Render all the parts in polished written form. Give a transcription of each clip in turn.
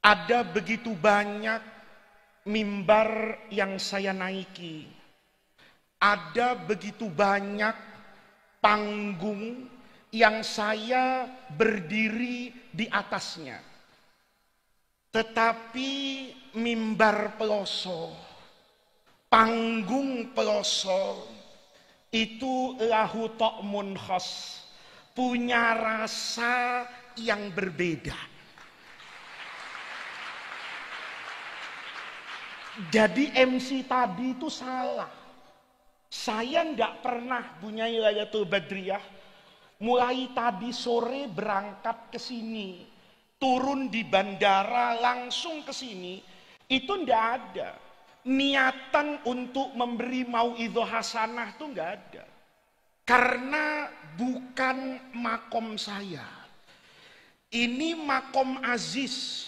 Ada begitu banyak mimbar yang saya naiki. Ada begitu banyak panggung yang saya berdiri di atasnya. Tetapi mimbar peloso, panggung peloso itu lahu ta'mun khas, punya rasa yang berbeda. Jadi MC tadi itu salah. Saya enggak pernah punya Lailatul Badriyah. Mulai tadi sore berangkat ke sini, turun di bandara langsung ke sini, itu enggak ada niatan untuk memberi mauidhah hasanah, itu enggak ada. Karena bukan makom saya. Ini makom aziz.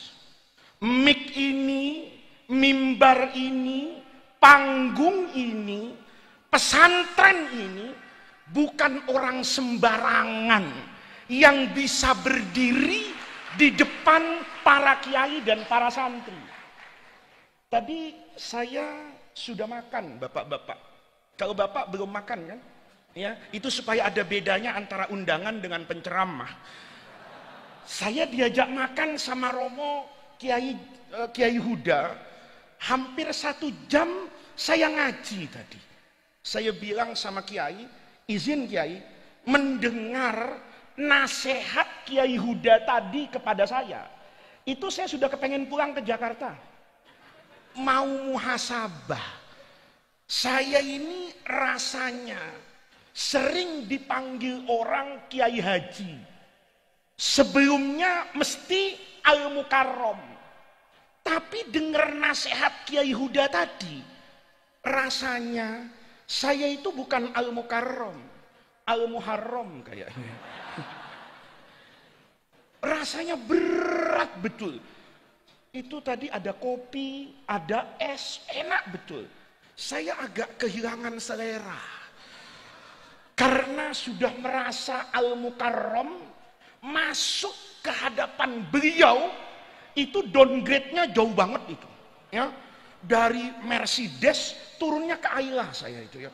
Mik ini, mimbar ini, panggung ini, pesantren ini bukan orang sembarangan yang bisa berdiri di depan para kiai dan para santri. Tadi saya sudah makan, bapak-bapak. Kalau bapak belum makan kan, ya itu supaya ada bedanya antara undangan dengan penceramah. Saya diajak makan sama Romo Kiai Huda, hampir 1 jam saya ngaji tadi. Saya bilang sama Kiai, izin Kiai mendengar nasihat Kiai Huda tadi kepada saya. Itu saya sudah kepengen pulang ke Jakarta. Mau muhasabah. Saya ini rasanya sering dipanggil orang Kiai Haji. Sebelumnya mesti Al-Mukarram. Tapi dengar nasihat Kiai Huda tadi, rasanya saya itu bukan Al-Mukarram, Al-Muharram kayaknya. Rasanya berat betul. Itu tadi ada kopi, ada es, enak betul. Saya agak kehilangan selera. Karena sudah merasa Al-Mukarram, masuk ke hadapan beliau, itu downgrade-nya jauh banget itu. Ya. Dari Mercedes turunnya ke Ayla saya itu ya.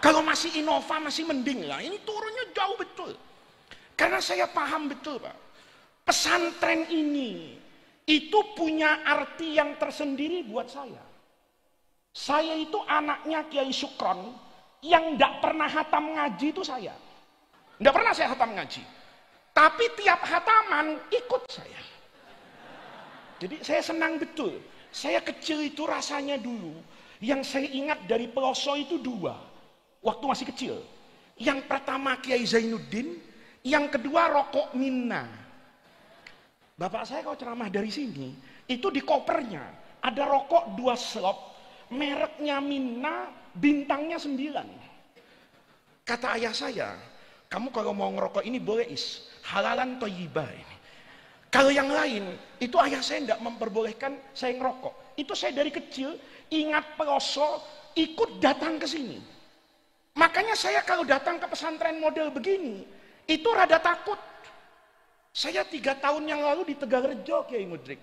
Kalau masih Innova masih mending lah. Ini turunnya jauh betul. Karena saya paham betul Pak. Pesantren ini itu punya arti yang tersendiri buat saya. Saya itu anaknya Kiai Sukron yang tidak pernah hatam ngaji itu saya. Tidak pernah saya hatam ngaji. Tapi tiap hataman ikut saya. Jadi saya senang betul. Saya kecil itu rasanya dulu, yang saya ingat dari peloso itu 2. Waktu masih kecil. Yang pertama Kiai Zainuddin, yang kedua rokok Minna. Bapak saya kalau ceramah dari sini, itu di kopernya ada rokok 2 slop, mereknya Minna, bintangnya 9. Kata ayah saya, kamu kalau mau ngerokok ini boleh halalan thayyibah ini. Kalau yang lain, itu ayah saya tidak memperbolehkan saya ngerokok. Itu saya dari kecil, ingat peloso, ikut datang ke sini. Makanya saya kalau datang ke pesantren model begini, itu rada takut. Saya 3 tahun yang lalu di Tegalrejo, Kiai Mudrik.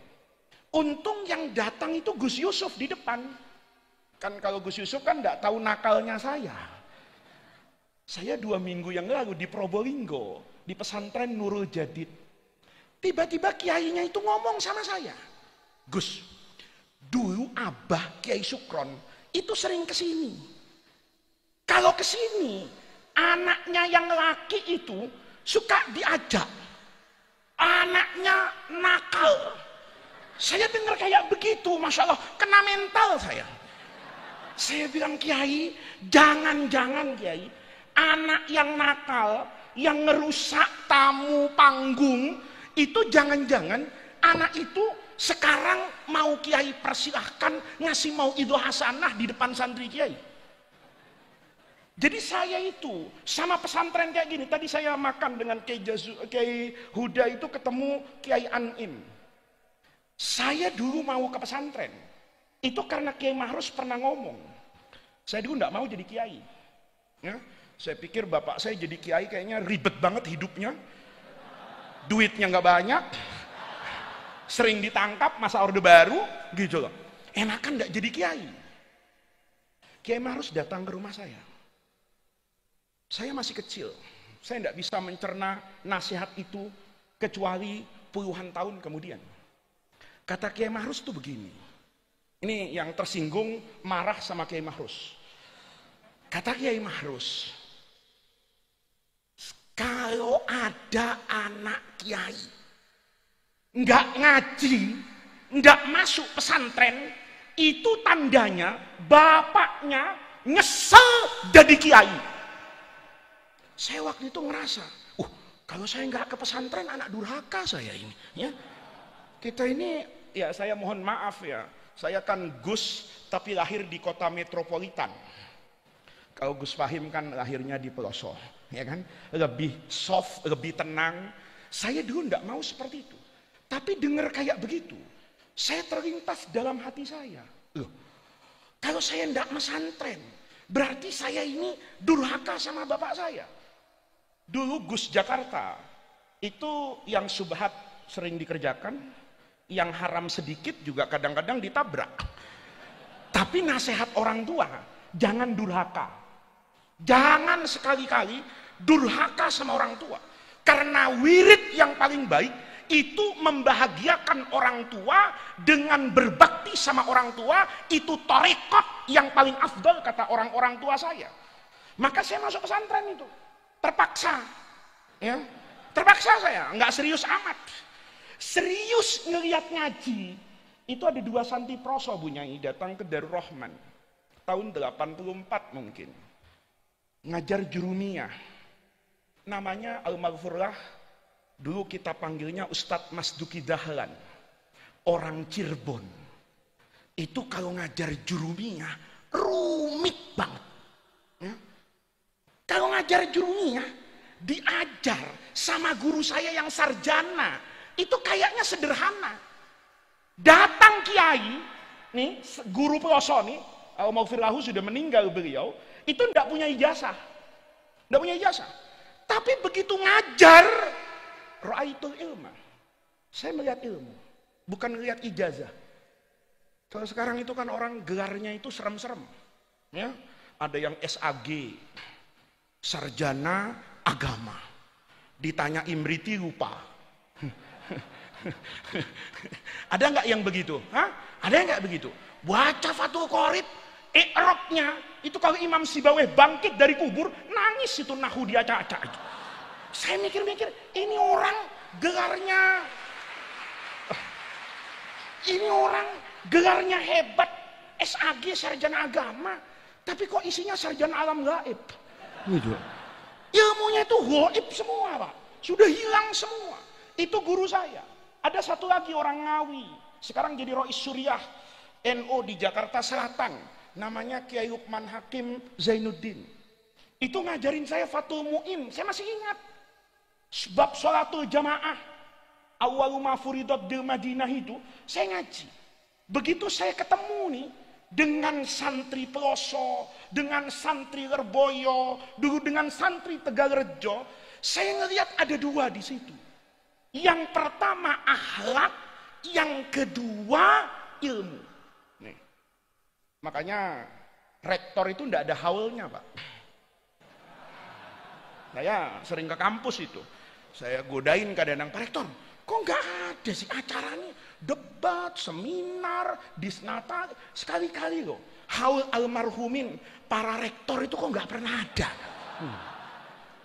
Untung yang datang itu Gus Yusuf di depan. Kan kalau Gus Yusuf kan tidak tahu nakalnya saya. Saya 2 minggu yang lalu di Probolinggo, di pesantren Nurul Jadid. Tiba-tiba kiainya itu ngomong sama saya, Gus, dulu Abah Kiai Sukron itu sering kesini. Kalau kesini, anaknya yang laki itu suka diajak. Anaknya nakal. Saya dengar kayak begitu, Masya Allah, kena mental saya. Saya bilang, Kiai, jangan-jangan Kiai, anak yang nakal, yang ngerusak tamu panggung, itu jangan-jangan anak itu sekarang mau Kiai persilahkan ngasih mauidhah hasanah di depan santri Kiai. Jadi saya itu sama pesantren kayak gini. Tadi saya makan dengan Kiai Huda itu ketemu Kiai Anim. Saya dulu mau ke pesantren. Itu karena Kiai Mahrus pernah ngomong. Saya dulu tidak mau jadi Kiai. Ya, saya pikir bapak saya jadi Kiai kayaknya ribet banget hidupnya. Duitnya nggak banyak, sering ditangkap masa Orde Baru gitu loh. Enakan nggak jadi kiai. Kiai Ma'ruf datang ke rumah saya. Saya masih kecil, saya tidak bisa mencerna nasihat itu kecuali puluhan tahun kemudian. Kata Kiai Ma'ruf itu begini. Ini yang tersinggung marah sama Kiai Ma'ruf. Kata Kiai Ma'ruf, kalau ada anak kiai nggak ngaji, nggak masuk pesantren, itu tandanya bapaknya nyesel jadi kiai. Saya waktu itu ngerasa, kalau saya nggak ke pesantren anak durhaka saya ini. Ya, kita ini, ya saya mohon maaf ya, saya kan Gus tapi lahir di kota metropolitan. Kalau Gus Fahim kan lahirnya di pelosok, ya kan, lebih soft, lebih tenang. Saya dulu nggak mau seperti itu. Tapi dengar kayak begitu, saya terlintas dalam hati saya. Loh, kalau saya ndak pesantren, berarti saya ini durhaka sama bapak saya. Dulu Gus Jakarta, itu yang subhat sering dikerjakan, yang haram sedikit juga kadang-kadang ditabrak. Tapi nasihat orang tua, jangan durhaka. Jangan sekali-kali durhaka sama orang tua. Karena wirid yang paling baik itu membahagiakan orang tua dengan berbakti sama orang tua, itu tarekat yang paling afdal kata orang-orang tua saya. Maka saya masuk pesantren itu terpaksa, ya, terpaksa saya nggak serius amat. Serius ngelihat ngaji itu ada 2 santri proso Bu Nyai datang ke Darul Rahman tahun 84 mungkin, ngajar jurumiyah, namanya almarhumlah dulu kita panggilnya Ustadz Masduki Dahlan, orang Cirebon. Itu kalau ngajar jurumiyah rumit banget, ya. Kalau ngajar jurumiyah diajar sama guru saya yang sarjana, itu kayaknya sederhana. Datang kiai nih, guru pelosok nih, Al-Maghfirlahu sudah meninggal beliau, itu tidak punya ijazah, tidak punya ijazah. Tapi begitu ngajar, ra'aitul ilma, saya melihat ilmu, bukan melihat ijazah. Kalau sekarang itu kan orang gelarnya itu serem-serem, ya, ada yang SAG, sarjana agama, ditanya Imriti lupa. Ada nggak yang begitu? Hah? Ada nggak begitu? Baca Fathul Qorib, i'rabnya itu kalau Imam Sibawayh bangkit dari kubur nangis itu nahu dia caca itu. Saya mikir-mikir, ini orang gelarnya hebat, SAG sarjana agama, tapi kok isinya sarjana alam gaib. Gitu. Ilmunya itu gaib semua Pak, sudah hilang semua. Itu guru saya. Ada satu lagi orang Ngawi, sekarang jadi Rois Suriah NO di Jakarta Selatan, namanya Kiai Lukman Hakim Zainuddin. Itu ngajarin saya Fathul Mu'in, saya masih ingat. Sebab sholatul jamaah awwalu ma furidat bil Madinah itu saya ngaji. Begitu saya ketemu nih dengan santri Peloso, dengan santri Lerboyo, dulu dengan santri Tegalrejo, saya ngelihat ada 2 di situ. Yang pertama akhlak, yang kedua ilmu. Nih. Makanya rektor itu tidak ada haulnya Pak. Saya sering ke kampus itu, saya godain kadang-kadang, Pak Rektor, kok nggak ada sih acaranya, debat, seminar, disnata, sekali-kali loh. Haul almarhumin para rektor itu kok nggak pernah ada.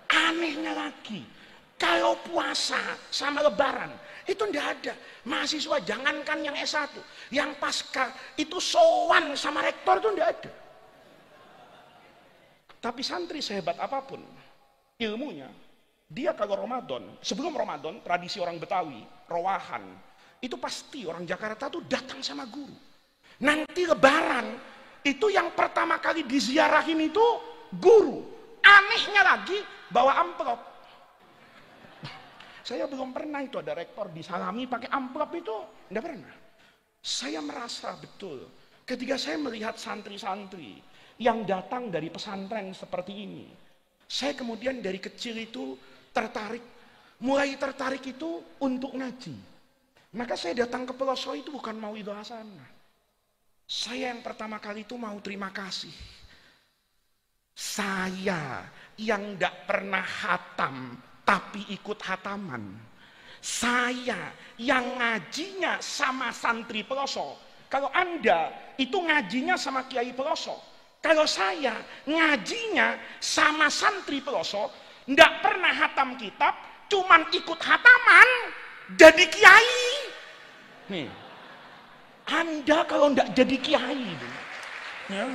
Anehnya lagi, kalau puasa sama lebaran itu nggak ada. Mahasiswa jangankan yang S1, yang pasca itu sowan sama rektor itu nggak ada. Tapi santri sehebat apapun ilmunya, dia kalau Ramadan, sebelum Ramadan, tradisi orang Betawi, rowahan, itu pasti orang Jakarta tuh datang sama guru. Nanti lebaran, itu yang pertama kali diziarahin itu guru. Anehnya lagi, bawa amplop. Saya belum pernah itu ada rektor disalami pakai amplop itu, enggak pernah. Saya merasa betul, ketika saya melihat santri-santri yang datang dari pesantren seperti ini, saya kemudian dari kecil itu tertarik, mulai tertarik itu untuk ngaji. Maka saya datang ke Peloso itu bukan mau itu hasanah. Saya yang pertama kali itu mau terima kasih. Saya yang tidak pernah hatam, tapi ikut hataman. Saya yang ngajinya sama santri Peloso. Kalau Anda itu ngajinya sama Kiai Peloso. Kalau saya ngajinya sama santri Peloso, tidak pernah hatam kitab, cuman ikut hataman, jadi kiai. Nih, Anda kalau tidak jadi kiai, ya,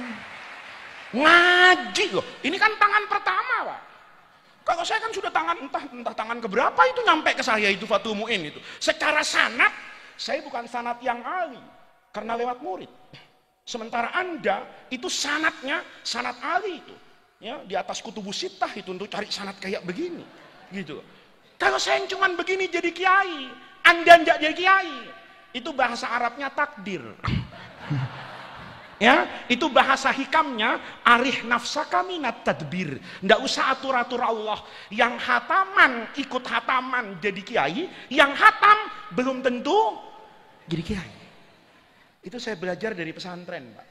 ngaji loh. Ini kan tangan pertama, Pak. Kalau saya kan sudah tangan entah tangan keberapa itu nyampe ke saya itu Fathul Muin itu. Secara sanad, saya bukan sanad yang ali karena lewat murid. Sementara Anda itu sanadnya sanad ali itu. Ya, di atas kutubus sittah itu untuk cari sanad kayak begini. Gitu. Kalau saya yang cuman begini jadi kiai, Anda tidak jadi kiai. Itu bahasa Arabnya takdir. Ya, itu bahasa hikamnya arih nafsaka minat tadbir. Nggak usah atur-atur Allah. Yang hataman ikut hataman jadi kiai, yang hatam belum tentu jadi kiai. Itu saya belajar dari pesantren, Pak.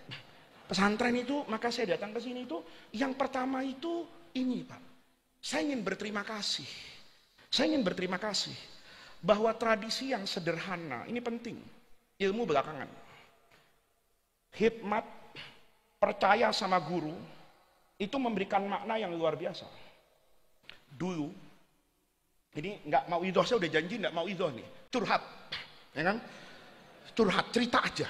Pesantren itu, maka saya datang ke sini itu, yang pertama itu ini, Pak. Saya ingin berterima kasih. Saya ingin berterima kasih bahwa tradisi yang sederhana, ini penting. Ilmu belakangan. Hikmat, percaya sama guru, itu memberikan makna yang luar biasa. Dulu, ini nggak mau idoh, saya udah janji nggak mau idoh nih, curhat, ya kan? Curhat, cerita aja.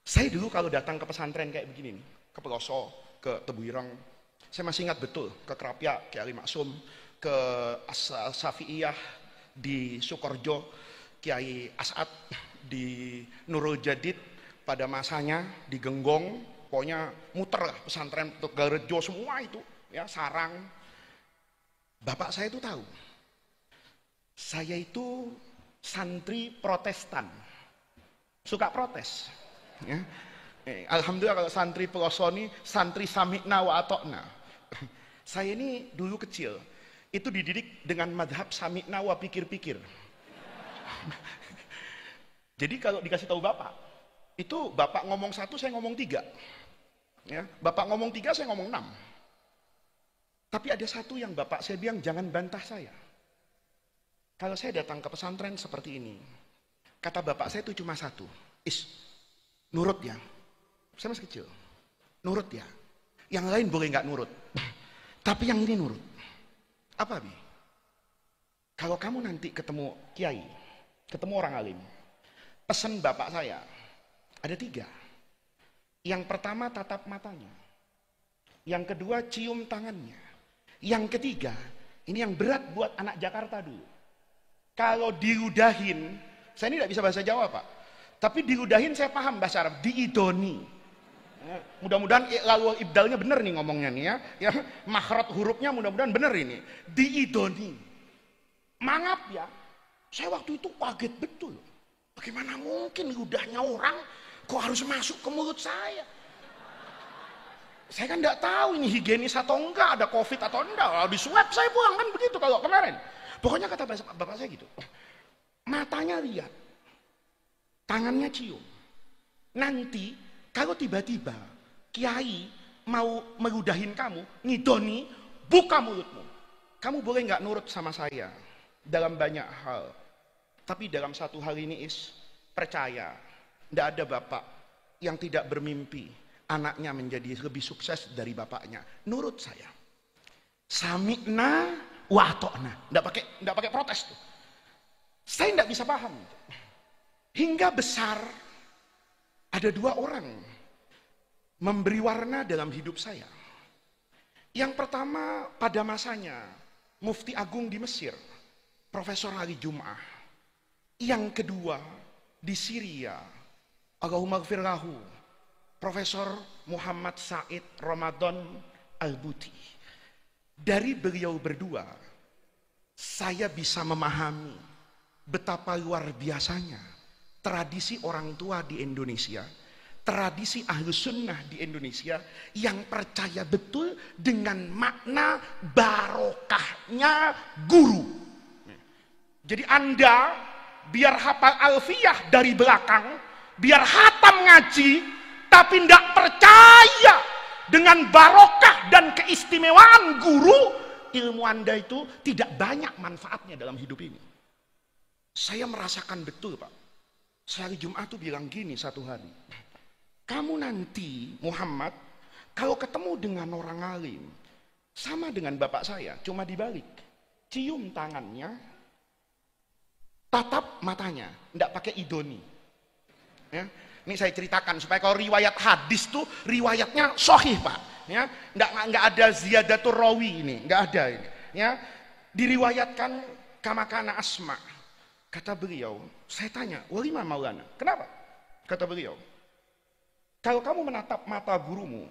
Saya dulu kalau datang ke pesantren kayak begini nih, ke Peloso, ke Tebuireng, saya masih ingat betul, ke Krapia, ke Ali Maksum, ke As-Safi'iyah di Sukorjo, Kiai As'ad di Nurul Jadid, pada masanya di Genggong, pokoknya muter lah pesantren Tegalrejo semua itu, ya Sarang. Bapak saya itu tahu, saya itu santri Protestan, suka protes. Ya. Alhamdulillah kalau santri Peloso ini santri sami'na wa atokna. Saya ini dulu kecil itu dididik dengan madhab sami'na wa pikir-pikir. Jadi kalau dikasih tahu bapak, itu bapak ngomong 1, saya ngomong 3. Ya, bapak ngomong 3, saya ngomong 6. Tapi ada satu yang bapak saya bilang, jangan bantah saya. Kalau saya datang ke pesantren seperti ini, kata bapak saya itu cuma 1, nurut ya. Saya masih kecil, nurut ya. Yang lain boleh nggak nurut, tapi yang ini nurut. Apa, Bi? Kalau kamu nanti ketemu kiai, ketemu orang alim, pesan bapak saya ada 3. Yang pertama tatap matanya, yang kedua cium tangannya, yang ketiga ini yang berat buat anak Jakarta dulu. Kalau diludahin, saya ini tidak bisa bahasa Jawa, Pak, tapi diludahin saya paham bahasa Arab, diidoni. Mudah-mudahan lalu ibdalnya benar nih ngomongnya nih ya, makhraj hurufnya mudah-mudahan benar ini, diidoni. Mangap ya, saya waktu itu kaget betul. Bagaimana mungkin ludahnya orang kok harus masuk ke mulut saya? Saya kan tidak tahu ini higienis atau enggak, ada covid atau enggak. Kalau di swab saya pulang kan begitu kalau kemarin. Pokoknya kata bapak saya gitu, matanya lihat, tangannya cium. Nanti kalau tiba-tiba kiai mau meludahin kamu, ngidoni, buka mulutmu. Kamu boleh nggak nurut sama saya dalam banyak hal, tapi dalam satu hal ini percaya, tidak ada bapak yang tidak bermimpi anaknya menjadi lebih sukses dari bapaknya. Nurut saya, sami'na wa atokna, tidak pakai protes tuh. Saya tidak bisa paham. Hingga besar ada 2 orang memberi warna dalam hidup saya. Yang pertama pada masanya Mufti Agung di Mesir, Profesor Ali Jum'ah. Yang kedua di Syria, Allahumma gfir lahu, Profesor Muhammad Said Ramadan Al-Buti. Dari beliau berdua, saya bisa memahami betapa luar biasanya tradisi orang tua di Indonesia, tradisi Ahlus Sunnah di Indonesia yang percaya betul dengan makna barokahnya guru. Jadi Anda biar hafal alfiyah dari belakang, biar hatam ngaji, tapi tidak percaya dengan barokah dan keistimewaan guru, ilmu Anda itu tidak banyak manfaatnya dalam hidup ini. Saya merasakan betul, Pak. Sehari Jumat tuh bilang gini satu hari, kamu nanti Muhammad kalau ketemu dengan orang alim sama dengan bapak saya, cuma dibalik, cium tangannya, tatap matanya, tidak pakai idoni. Ya, ini saya ceritakan supaya kalau riwayat hadis tuh riwayatnya sahih, Pak. Ya, nggak ada ziyadatul rawi ini, nggak ada ini. Ya, diriwayatkan kamakana Asma. Kata beliau, saya tanya, walima Maulana, kenapa? Kata beliau, kalau kamu menatap mata gurumu,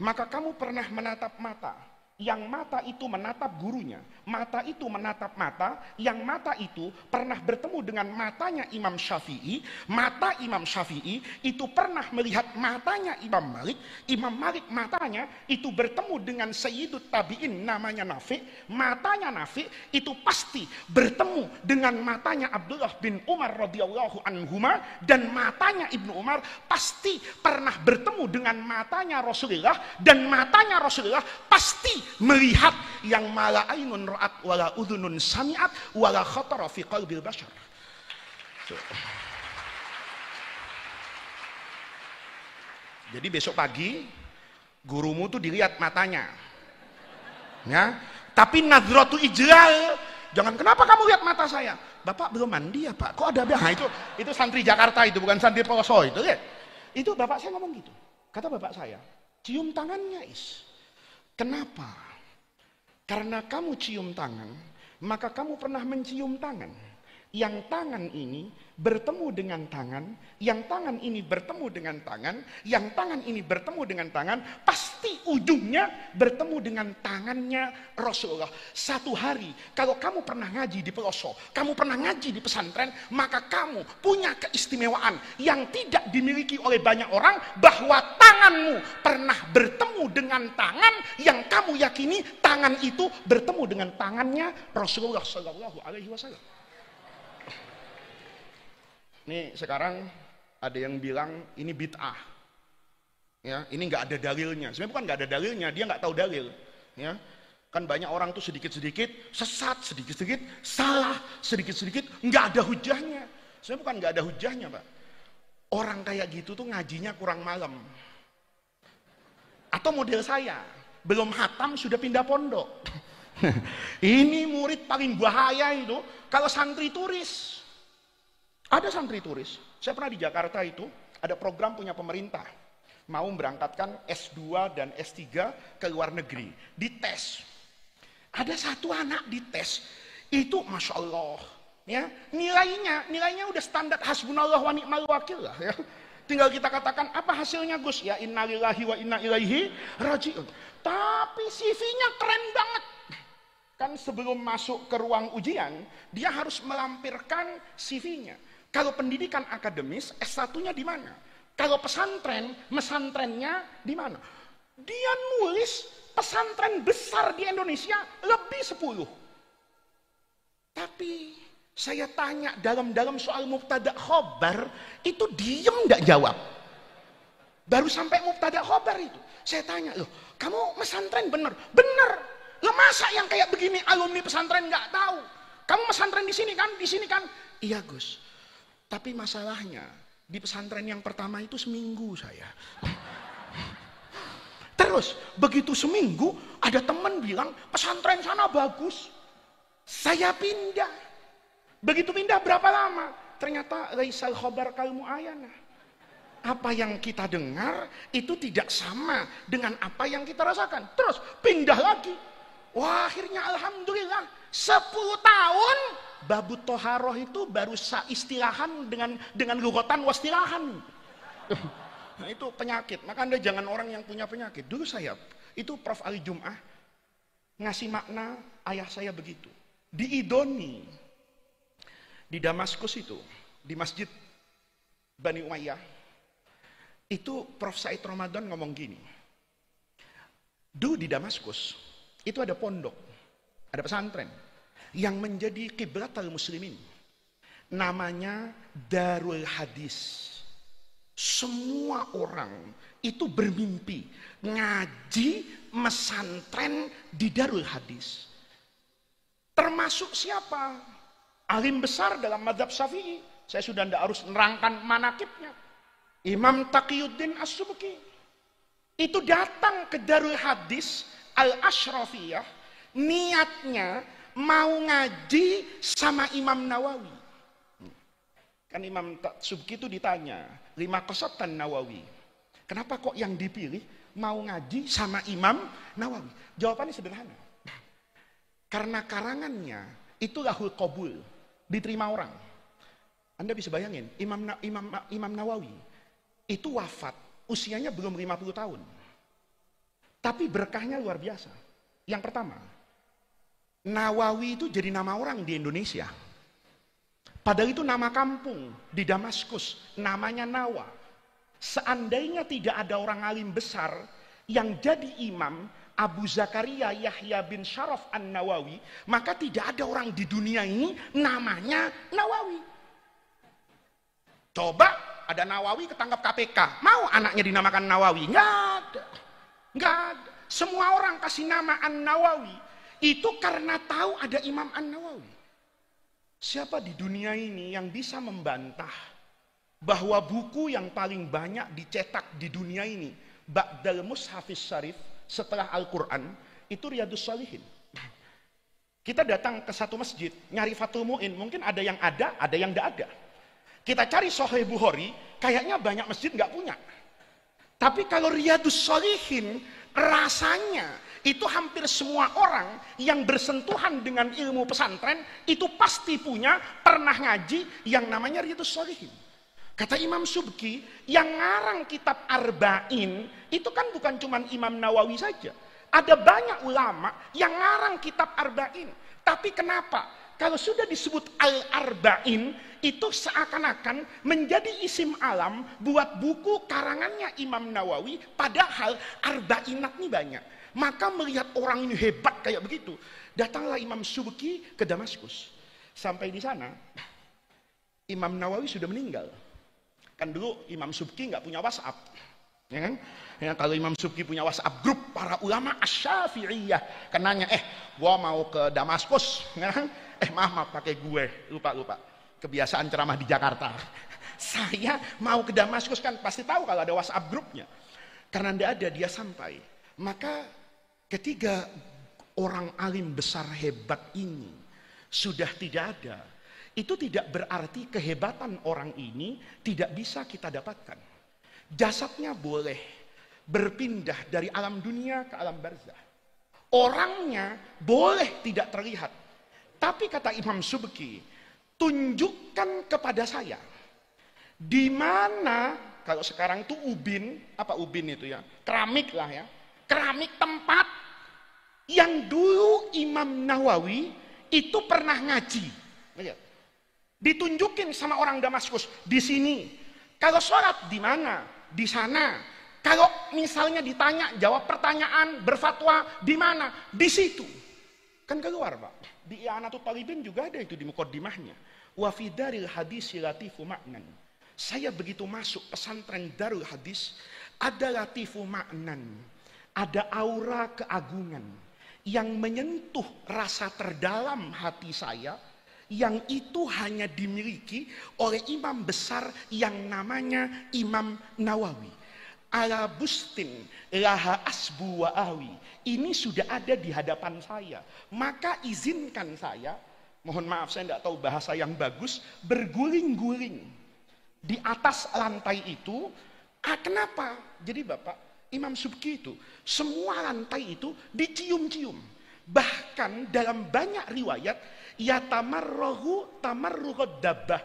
maka kamu pernah menatap mata. Yang mata itu menatap gurunya, mata itu menatap mata, yang mata itu pernah bertemu dengan matanya Imam Syafi'i, mata Imam Syafi'i itu pernah melihat matanya Imam Malik, Imam Malik matanya itu bertemu dengan Sayyidut Tabi'in namanya Nafi', matanya Nafi' itu pasti bertemu dengan matanya Abdullah bin Umar radhiyallahu anhuma, dan matanya Ibnu Umar pasti pernah bertemu dengan matanya Rasulullah, dan matanya Rasulullah pasti melihat yang mala ainun ra'at wala udhunun sami'at wala khatara fi qalbil bashar. Jadi besok pagi gurumu tuh dilihat matanya, ya. Tapi nadratu ijlal, jangan, kenapa kamu lihat mata saya? Bapak belum mandi ya Pak? Kok ada nah, itu santri Jakarta itu, bukan santri Poso itu ya. Itu bapak saya ngomong gitu. Kata bapak saya, cium tangannya Is. Kenapa? Karena kamu cium tangan, maka kamu pernah mencium tangan. Yang tangan ini bertemu dengan tangan, yang tangan ini bertemu dengan tangan, yang tangan ini bertemu dengan tangan, pasti ujungnya bertemu dengan tangannya Rasulullah. Satu hari, kalau kamu pernah ngaji di pelosok, kamu pernah ngaji di pesantren, maka kamu punya keistimewaan yang tidak dimiliki oleh banyak orang, bahwa tanganmu pernah bertemu dengan tangan yang kamu yakini tangan itu bertemu dengan tangannya Rasulullah Shallallahu Alaihi Wasallam. Nih sekarang ada yang bilang ini bid'ah, ya ini nggak ada dalilnya. Sebenarnya bukan nggak ada dalilnya, dia nggak tahu dalil, ya kan banyak orang tuh sedikit-sedikit sesat, sedikit-sedikit salah, sedikit-sedikit nggak ada hujahnya. Sebenarnya bukan nggak ada hujahnya, Pak. Orang kayak gitu tuh ngajinya kurang malam. Atau model saya, belum hatam sudah pindah pondok. Ini murid paling bahaya itu kalau santri turis. Ada santri turis. Saya pernah di Jakarta itu, ada program punya pemerintah. Mau berangkatkan S2 dan S3 ke luar negeri. Dites. Ada satu anak dites. Itu Masya Allah. Ya, nilainya udah standar hasbunallah wa ni'mal wakil lah. Ya. Tinggal kita katakan, apa hasilnya Gus? Ya innalillahi wa inna ilaihi raji'un. Tapi CV-nya keren banget. Kan sebelum masuk ke ruang ujian, dia harus melampirkan CV-nya. Kalau pendidikan akademis, S1-nya di mana? Kalau pesantren, mesantrennya di mana? Dia nulis pesantren besar di Indonesia lebih 10. Tapi saya tanya dalam soal mubtada khobar, itu diem nggak jawab. Baru sampai mubtada khobar itu. Saya tanya, loh kamu mesantren bener? Bener. Loh masa yang kayak begini alumni pesantren nggak tahu? Kamu mesantren di sini kan? Di sini kan? Iya Gus. Tapi masalahnya di pesantren yang pertama itu seminggu saya. Terus begitu seminggu ada teman bilang pesantren sana bagus. Saya pindah. Begitu pindah berapa lama? Ternyata laisal khobar kal muayana. Apa yang kita dengar itu tidak sama dengan apa yang kita rasakan. Terus pindah lagi. Wah akhirnya alhamdulillah 10 tahun babut toharoh itu baru istilahan dengan lugotan wastilahan. Nah itu penyakit. Maka Anda jangan orang yang punya penyakit. Dulu saya, itu Prof. Ali Jum'ah ngasih makna ayah saya begitu. Di Idoni, di Damaskus itu, di Masjid Bani Umayyah, itu Prof. Said Ramadan ngomong gini. Dulu di Damaskus, itu ada pondok, ada pesantren yang menjadi kiblat al muslimin. namanya Darul Hadis. Semua orang itu bermimpi ngaji mesantren di Darul Hadis. Termasuk siapa? Alim besar dalam mazhab Syafi'i. Saya sudah tidak harus menerangkan manakibnya. Imam Taqiyuddin As-Subki itu datang ke Darul Hadis Al-Ashrafiyah, niatnya mau ngaji sama Imam Nawawi. Kan Imam Subki itu ditanya, lima qasatan Nawawi, kenapa kok yang dipilih mau ngaji sama Imam Nawawi? Jawabannya sederhana, karena karangannya itu lahul qabul, diterima orang. Anda bisa bayangin, Imam Nawawi itu wafat, usianya belum 50 tahun. Tapi berkahnya luar biasa. Yang pertama, Nawawi itu jadi nama orang di Indonesia. Padahal itu nama kampung di Damaskus, namanya Nawa. Seandainya tidak ada orang alim besar yang jadi imam, Abu Zakaria Yahya bin Syaraf An-Nawawi, maka tidak ada orang di dunia ini namanya Nawawi. Coba ada Nawawi ketangkap KPK, mau anaknya dinamakan Nawawi? Nggak ada. Nggak ada. Semua orang kasih nama An-Nawawi itu karena tahu ada Imam An-Nawawi. Siapa di dunia ini yang bisa membantah bahwa buku yang paling banyak dicetak di dunia ini ba'dal mushafis syarif setelah Al-Quran itu Riyadhus Shalihin. Kita datang ke satu masjid nyari Fathul Mu'in, mungkin ada yang tidak ada. Kita cari Sahih Bukhari, kayaknya banyak masjid nggak punya. Tapi kalau Riyadhus Shalihin, rasanya itu hampir semua orang yang bersentuhan dengan ilmu pesantren itu pasti punya, pernah ngaji yang namanya Riyadhus Shalihin. Kata Imam Subki, yang ngarang kitab Arba'in itu kan bukan cuma Imam Nawawi saja. Ada banyak ulama yang ngarang kitab Arba'in. Tapi kenapa? Kalau sudah disebut Al-Arba'in, itu seakan-akan menjadi isim alam buat buku karangannya Imam Nawawi, padahal Arba'inat ini banyak. Maka melihat orang ini hebat kayak begitu, datanglah Imam Subki ke Damaskus. Sampai di sana, Imam Nawawi sudah meninggal. Kan dulu Imam Subki nggak punya WhatsApp. Ya kan? Ya, kalau Imam Subki punya WhatsApp grup para ulama Asy-Syafi'iyah, kan nanya, gua mau ke Damaskus, ya kan? Maaf pakai gue, lupa. Kebiasaan ceramah di Jakarta. Saya mau ke Damaskus, kan pasti tahu kalau ada WhatsApp grupnya. Karena tidak ada, dia sampai. Maka ketiga orang alim besar hebat ini sudah tidak ada, itu tidak berarti kehebatan orang ini tidak bisa kita dapatkan. Jasadnya boleh berpindah dari alam dunia ke alam barzah. Orangnya boleh tidak terlihat. Tapi kata Imam Subki, tunjukkan kepada saya di mana, kalau sekarang itu ubin, apa ubin itu ya? Keramik lah ya. Keramik tempat yang dulu Imam Nawawi itu pernah ngaji. Lihat. Ditunjukin sama orang Damaskus, di sini. Kalau sholat di mana? Di sana. Kalau misalnya ditanya, jawab pertanyaan, berfatwa di mana? Di situ. Kan keluar, Pak. Di I'anatul Talibin juga ada itu di muqaddimahnya. Wa fi daril hadis latifu ma'nan. Saya begitu masuk pesantren Darul Hadis, ada latifu ma'nan. Ada aura keagungan yang menyentuh rasa terdalam hati saya, yang itu hanya dimiliki oleh imam besar yang namanya Imam Nawawi. Ala bustin laha asbu wa awi. Ini sudah ada di hadapan saya. Maka izinkan saya, mohon maaf saya tidak tahu bahasa yang bagus, berguling-guling di atas lantai itu. Kenapa? Jadi Bapak, Imam Subki itu, semua lantai itu dicium-cium. Bahkan dalam banyak riwayat, ya tamarrohu tamarruhud dabbah.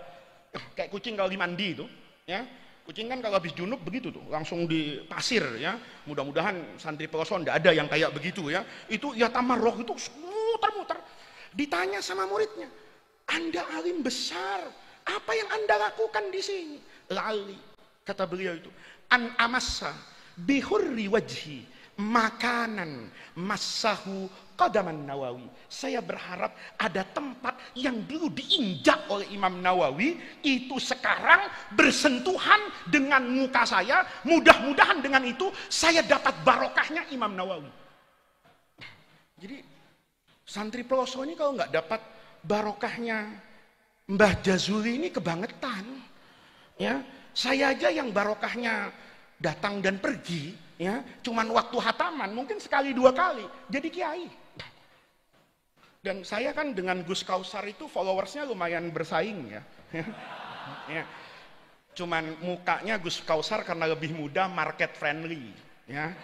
Kayak kucing kalau dimandi itu, ya. Kucing kan kalau habis junub begitu tuh, langsung di pasir ya. Mudah-mudahan santri peloson tidak ada yang kayak begitu ya. Itu ya tamarroh itu muter-muter. Ditanya sama muridnya, Anda alim besar, apa yang Anda lakukan di sini? Lali, kata beliau itu, an amassa bihurri wajhi makanan massahu qadaman Nawawi. Saya berharap ada tempat yang dulu diinjak oleh Imam Nawawi, itu sekarang bersentuhan dengan muka saya. Mudah-mudahan dengan itu saya dapat barokahnya Imam Nawawi. Jadi santri Peloso ini kalau nggak dapat barokahnya Mbah Jazuli ini kebangetan. Ya, saya aja yang barokahnya datang dan pergi, ya, cuman waktu hataman mungkin sekali dua kali jadi kiai. Dan saya kan dengan Gus Kausar itu followersnya lumayan bersaing ya. Ya. Cuman mukanya Gus Kausar karena lebih muda, market friendly. Ya.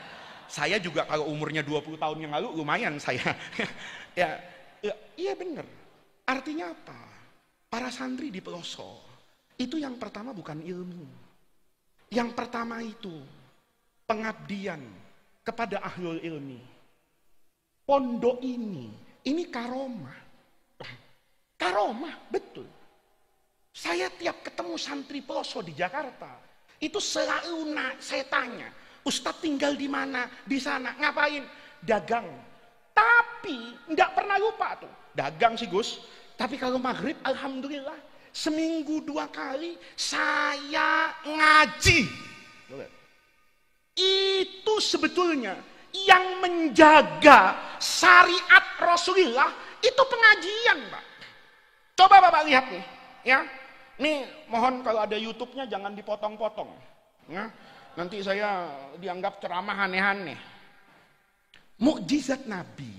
Saya juga kalau umurnya 20 tahun yang lalu lumayan saya. Ya, iya bener. Artinya apa? Para santri di Peloso itu yang pertama bukan ilmu. Yang pertama itu pengabdian kepada ahlul ilmi. Pondok ini karomah. Karomah, betul. Saya tiap ketemu santri Peloso di Jakarta, itu selalu saya tanya, Ustadz tinggal di mana? Di sana, ngapain? Dagang. Tapi nggak pernah lupa tuh, dagang sih Gus. Tapi kalau maghrib, alhamdulillah, seminggu 2 kali saya ngaji. Itu sebetulnya yang menjaga syariat Rasulullah itu pengajian, Pak. Coba Bapak lihat nih, ya. Nih mohon kalau ada YouTube-nya jangan dipotong-potong, ya. Nanti saya dianggap ceramah aneh-aneh. Mukjizat Nabi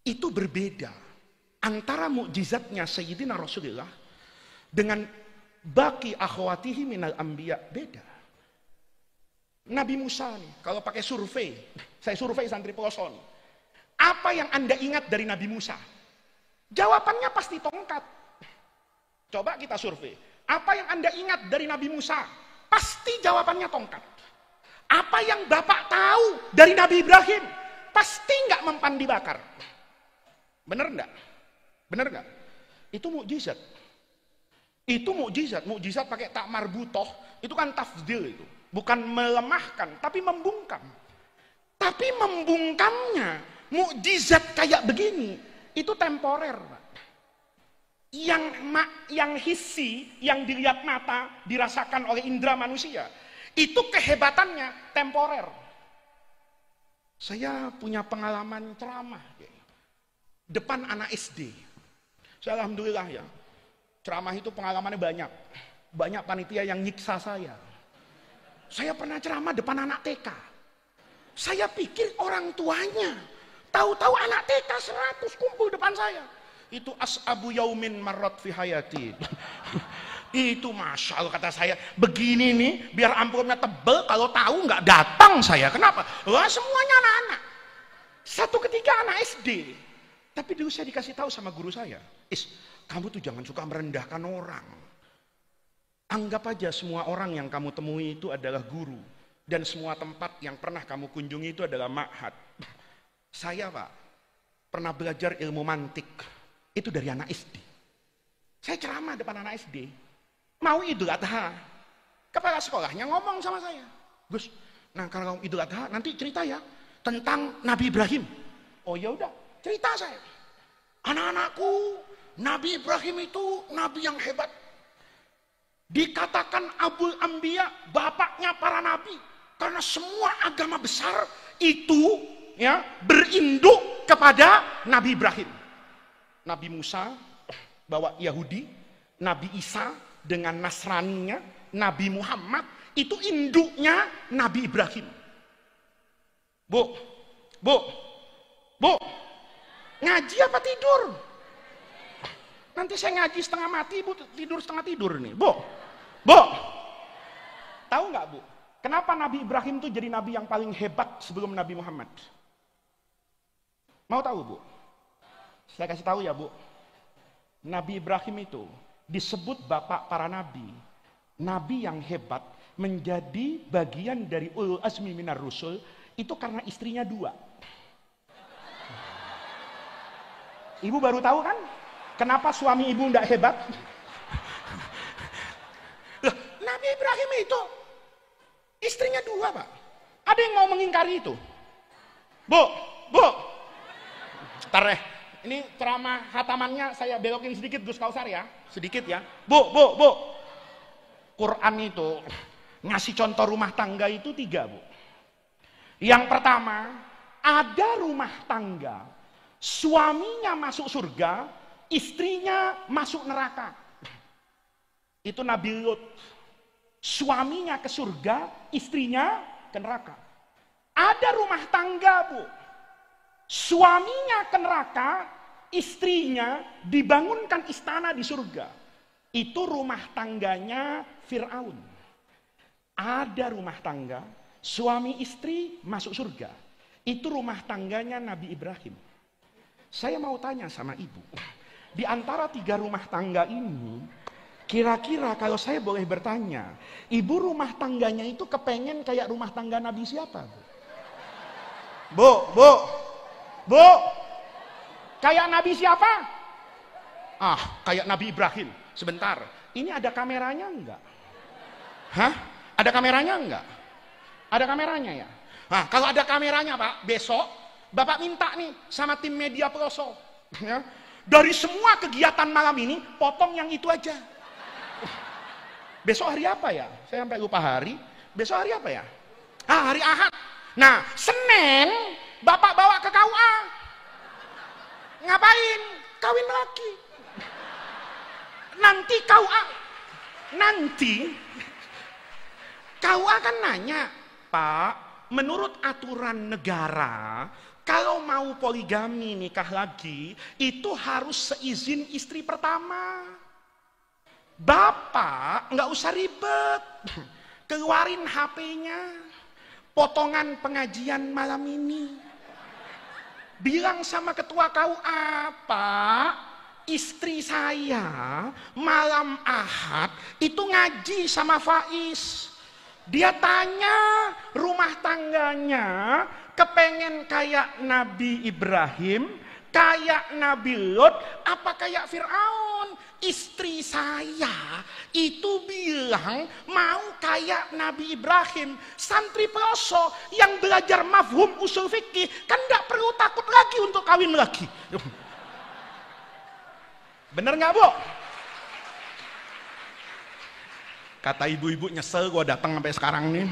itu berbeda antara mukjizatnya Sayyidina Rasulullah dengan baki akhwatihi minal anbiya, beda. Nabi Musa nih, kalau pakai survei, saya survei santri Peloso nih, apa yang Anda ingat dari Nabi Musa? Jawabannya pasti tongkat. Coba kita survei, apa yang Anda ingat dari Nabi Musa? Pasti jawabannya tongkat. Apa yang Bapak tahu dari Nabi Ibrahim? Pasti nggak mempan dibakar. Bener nggak? Bener nggak? Itu mukjizat. Itu mukjizat. Mukjizat pakai tak marbutoh, itu kan tafdil itu. Bukan melemahkan, tapi membungkam. Tapi membungkamnya, mukjizat kayak begini, itu temporer, Pak. Yang hissi, yang dilihat mata, dirasakan oleh indera manusia, itu kehebatannya temporer. Saya punya pengalaman ceramah depan anak SD. Saya alhamdulillah ya, ceramah itu pengalamannya banyak. Banyak panitia yang nyiksa saya. Saya pernah ceramah depan anak TK. Saya pikir orang tuanya. Tahu-tahu anak TK 100 kumpul depan saya. Itu as'abu yaumin marrat fi hayati. Itu Masya Allah kata saya. Begini nih, biar amplopnya tebel. Kalau tahu nggak datang saya. Kenapa? Wah semuanya anak-anak. Satu ketika anak SD. Tapi dulu saya dikasih tahu sama guru saya. Kamu tuh jangan suka merendahkan orang. Anggap aja semua orang yang kamu temui itu adalah guru. Dan semua tempat yang pernah kamu kunjungi itu adalah ma'had. Saya Pak, pernah belajar ilmu mantik. Itu dari anak SD. Saya ceramah depan anak SD. Mau Idul Adha. Kepala sekolahnya ngomong sama saya. Gus, nah kalau Idul Adha nanti cerita ya. Tentang Nabi Ibrahim. Oh ya udah, cerita saya. Anak-anakku, Nabi Ibrahim itu Nabi yang hebat. Dikatakan Abul Anbiya, bapaknya para nabi, karena semua agama besar itu ya berinduk kepada Nabi Ibrahim. Nabi Musa bawa Yahudi, Nabi Isa dengan Nasraninya, Nabi Muhammad itu induknya Nabi Ibrahim. Bu, ngaji apa tidur? Nanti saya ngaji setengah mati, Bu tidur setengah tidur nih. Bu, tahu nggak Bu? Kenapa Nabi Ibrahim itu jadi nabi yang paling hebat sebelum Nabi Muhammad? Mau tahu Bu? Saya kasih tahu ya Bu. Nabi Ibrahim itu disebut bapak para nabi. Nabi yang hebat menjadi bagian dari ulul azmi minar rusul itu karena istrinya 2. Ibu baru tahu kan? Kenapa suami ibu tidak hebat? Loh, Nabi Ibrahim itu istrinya 2 Pak. Ada yang mau mengingkari itu? Bu, Bu. Ntar deh, ini ceramah hatamannya saya belokin sedikit Gus Kausar ya, sedikit ya. Bu. Quran itu ngasih contoh rumah tangga itu 3, Bu. Yang pertama, ada rumah tangga, suaminya masuk surga, istrinya masuk neraka. Itu Nabi Lut. Suaminya ke surga, istrinya ke neraka. Ada rumah tangga, Bu. Suaminya ke neraka, istrinya dibangunkan istana di surga. Itu rumah tangganya Fir'aun. Ada rumah tangga, suami istri masuk surga. Itu rumah tangganya Nabi Ibrahim. Saya mau tanya sama ibu, di antara 3 rumah tangga ini, kira-kira kalau saya boleh bertanya, ibu rumah tangganya itu kepengen kayak rumah tangga Nabi siapa? Bu, kayak Nabi siapa? Kayak Nabi Ibrahim. Sebentar, ini ada kameranya enggak? Hah? Ada kameranya enggak? Ada kameranya ya? Kalau ada kameranya Pak, besok Bapak minta nih sama tim media pelosok, ya, dari semua kegiatan malam ini, potong yang itu aja. Besok hari apa ya? Saya sampai lupa hari. Besok hari apa ya? Hari Ahad. Nah, Senin Bapak bawa ke KUA. Ngapain? Kawin lagi. Nanti KUA kan nanya, Pak, menurut aturan negara, kalau mau poligami nikah lagi, itu harus seizin istri pertama. Bapak nggak usah ribet, keluarin HP-nya, potongan pengajian malam ini. Bilang sama ketua KUA, Pak, istri saya malam Ahad itu ngaji sama Faiz. Dia tanya rumah tangganya kepengen kayak Nabi Ibrahim, kayak Nabi Lot, apa kayak Fir'aun? Istri saya itu bilang mau kayak Nabi Ibrahim. Santri pelosok yang belajar mafhum usul fikih kan gak perlu takut lagi untuk kawin lagi. Bener gak, Bu? Kata ibu-ibu, nyesel gua datang sampai sekarang nih.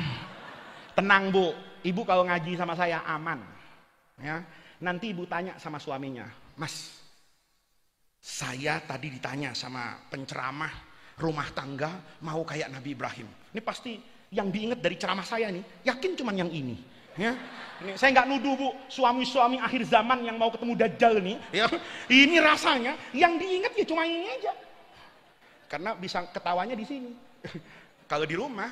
Tenang, Bu, ibu kalau ngaji sama saya aman ya. Nanti ibu tanya sama suaminya, Mas, saya tadi ditanya sama penceramah rumah tangga mau kayak Nabi Ibrahim. Ini pasti yang diingat dari ceramah saya nih, yakin cuman yang ini ya. Ini, saya nggak nuduh, Bu, suami-suami akhir zaman yang mau ketemu Dajjal nih ya. Ini rasanya yang diingat ya cuma ini aja, karena bisa ketawanya di sini. Kalau di rumah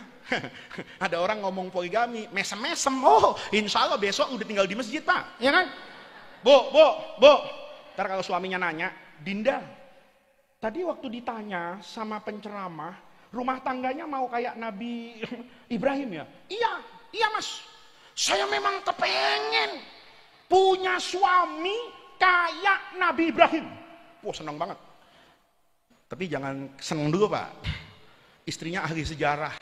ada orang ngomong poligami, mesem-mesem, oh insya Allah besok udah tinggal di masjid, Pak, ya kan? Bu, ntar kalau suaminya nanya, Dinda, tadi waktu ditanya sama penceramah, rumah tangganya mau kayak Nabi Ibrahim ya? Iya Mas, saya memang kepengen punya suami kayak Nabi Ibrahim. Wah, senang banget. Tapi jangan senang dulu, Pak. Istrinya ahli sejarah.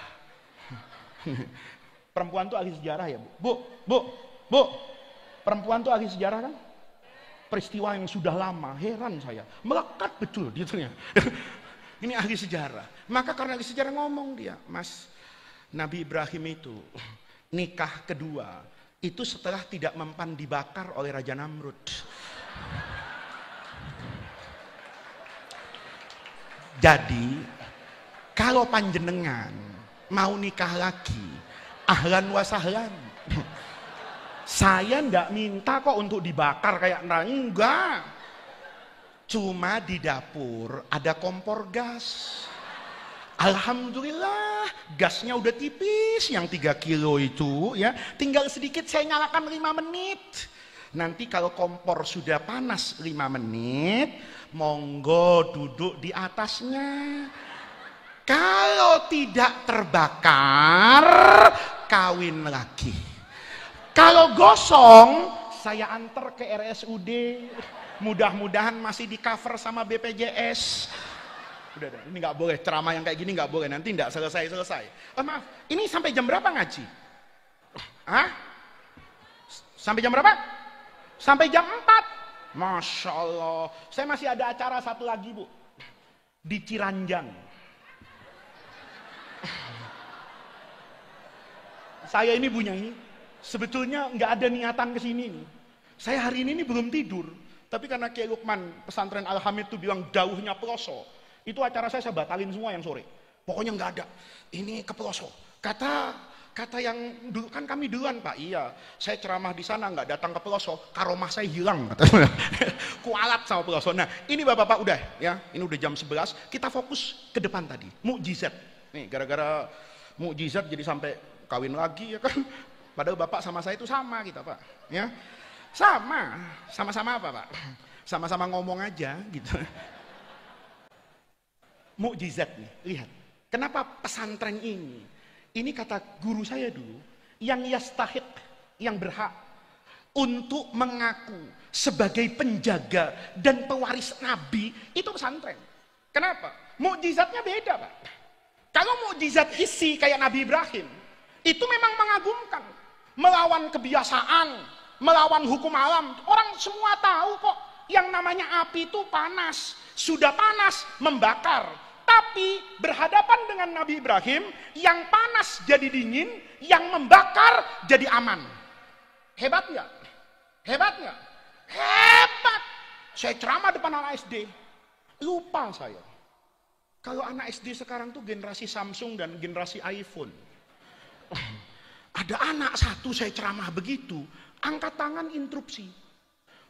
Perempuan tuh ahli sejarah ya, Bu? Bu, perempuan tuh ahli sejarah kan? Peristiwa yang sudah lama, heran saya, melekat betul gitu ya. Ini ahli sejarah. Maka karena ahli sejarah ngomong dia, Mas, Nabi Ibrahim itu nikah kedua itu setelah tidak mempan dibakar oleh Raja Namrud. Jadi kalau panjenengan mau nikah lagi, ahlan wa sahlan. Saya ndak minta kok untuk dibakar kayak enggak. Cuma di dapur ada kompor gas. Alhamdulillah gasnya udah tipis, yang 3 kilo itu ya. Tinggal sedikit saya nyalakan 5 menit. Nanti kalau kompor sudah panas 5 menit, monggo duduk di atasnya. Kalau tidak terbakar, kawin lagi. Kalau gosong, saya antar ke RSUD. Mudah-mudahan masih di cover sama BPJS. Udah, ini nggak boleh ceramah yang kayak gini, nggak boleh. Nanti nggak selesai. Maaf, ini sampai jam berapa ngaji? Hah? Sampai jam berapa? Sampai jam 4. Masya Allah. Saya masih ada acara satu lagi, Bu. Di Ciranjang. Saya ini Bu Nyai, sebetulnya nggak ada niatan ke sini nih. Saya hari ini belum tidur. Tapi karena Kiai Lukman pesantren Al-Hamid itu bilang jauhnya Peloso. Itu acara saya batalin semua yang sore. Pokoknya nggak ada. Ini ke Peloso. Kata yang dulu, kan kami duluan Pak. Iya, saya ceramah di sana nggak datang ke Peloso, karomah saya hilang. Kualat sama Peloso. Nah, ini Bapak-bapak udah ya, ini udah jam 11. Kita fokus ke depan tadi. Mukjizat. Nih, gara-gara mukjizat jadi sampai kawin lagi ya kan. Padahal Bapak sama saya itu sama kita Pak. Ya, sama-sama apa Pak? Sama-sama ngomong aja gitu. Mukjizat nih, lihat. Kenapa pesantren ini kata guru saya dulu, yang yastahiq, yang berhak untuk mengaku sebagai penjaga dan pewaris Nabi, itu pesantren. Kenapa? Mukjizatnya beda Pak. Kalau mukjizat hissi kayak Nabi Ibrahim, itu memang mengagumkan. Melawan kebiasaan, melawan hukum alam. Orang semua tahu kok, yang namanya api itu panas. Sudah panas, membakar. Tapi berhadapan dengan Nabi Ibrahim, yang panas jadi dingin, yang membakar jadi aman. Hebat nggak? Hebat nggak? Hebat. Saya ceramah depan anak SD, lupa saya. Kalau anak SD sekarang tuh generasi Samsung dan generasi iPhone. Ada anak satu saya ceramah begitu, angkat tangan interupsi.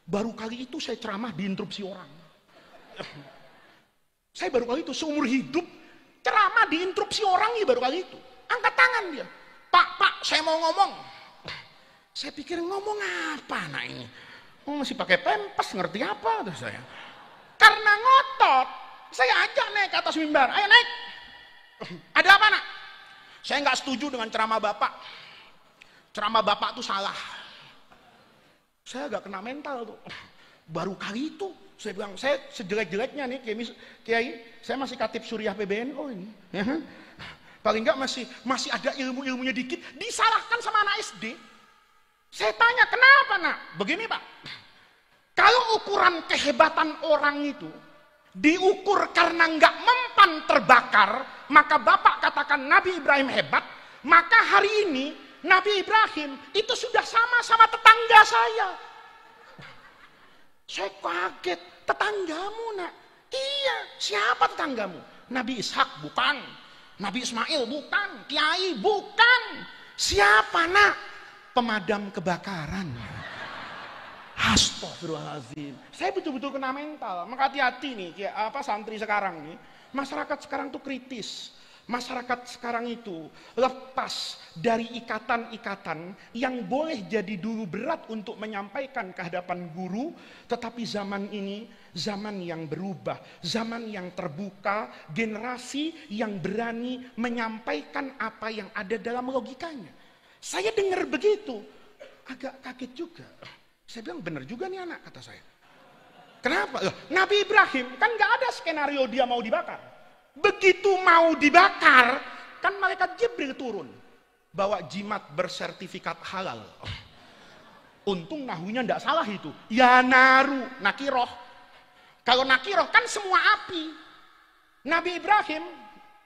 Baru kali itu saya ceramah diinterupsi orang. Saya baru kali itu seumur hidup ceramah diinterupsi orang ya baru kali itu. Angkat tangan dia. Pak, saya mau ngomong. Saya pikir ngomong apa anak ini? Masih pakai pempes, ngerti apa tuh saya? Karena ngotot, saya ajak naik ke atas mimbar. Ayo naik. Ada apa nak? Saya nggak setuju dengan ceramah Bapak. Ceramah Bapak tuh salah. Saya agak kena mental tuh. Baru kali itu saya bilang, saya sejelek-jeleknya nih Kiai, saya masih Katib Suriah PBNU ini. Ya. Paling enggak masih ada ilmu-ilmunya dikit, disalahkan sama anak SD. Saya tanya, kenapa nak? Begini Pak, kalau ukuran kehebatan orang itu diukur karena enggak mempan terbakar, maka Bapak katakan Nabi Ibrahim hebat, maka hari ini Nabi Ibrahim itu sudah sama-sama tetangga saya. Saya kaget, tetanggamu nak? Iya, siapa tetanggamu? Nabi Ishak bukan, Nabi Ismail bukan, Kiai bukan. Siapa nak? Pemadam kebakaran. Astagfirullahaladzim. Saya betul-betul kena mental. Maka hati-hati nih, kayak apa santri sekarang nih. Masyarakat sekarang tuh kritis. Masyarakat sekarang itu lepas dari ikatan-ikatan yang boleh jadi dulu berat untuk menyampaikan ke hadapan guru, tetapi zaman ini zaman yang berubah, zaman yang terbuka, generasi yang berani menyampaikan apa yang ada dalam logikanya. Saya dengar begitu, agak kaget juga. Saya bilang benar juga nih anak, kata saya. Kenapa? Nabi Ibrahim kan gak ada skenario dia mau dibakar. Begitu mau dibakar, kan malaikat Jibril turun. Bawa jimat bersertifikat halal. Untung nahunya tidak salah itu. Ya naru, nakiroh. Kalau nakiroh kan semua api. Nabi Ibrahim,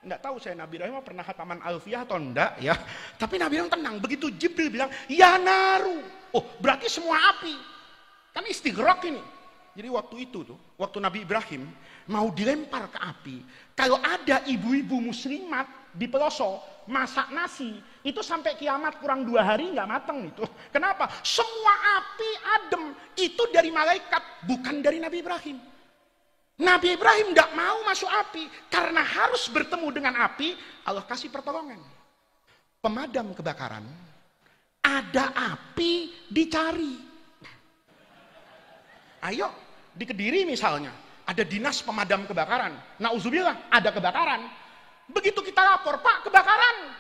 tidak tahu saya Nabi Ibrahim pernah hataman Alfiyah atau enggak ya. Tapi Nabi Ibrahim tenang. Begitu Jibril bilang, ya naru. Oh berarti semua api. Kan istighraq ini. Jadi waktu itu tuh, waktu Nabi Ibrahim mau dilempar ke api, kalau ada ibu-ibu muslimat di pelosok masak nasi, itu sampai kiamat kurang 2 hari nggak mateng itu. Kenapa? Semua api adem itu dari malaikat, bukan dari Nabi Ibrahim. Nabi Ibrahim nggak mau masuk api karena harus bertemu dengan api. Allah kasih pertolongan. Pemadam kebakaran, ada api dicari. Ayo, di Kediri misalnya, ada dinas pemadam kebakaran. Nauzubillah, ada kebakaran. Begitu kita lapor, Pak, kebakaran.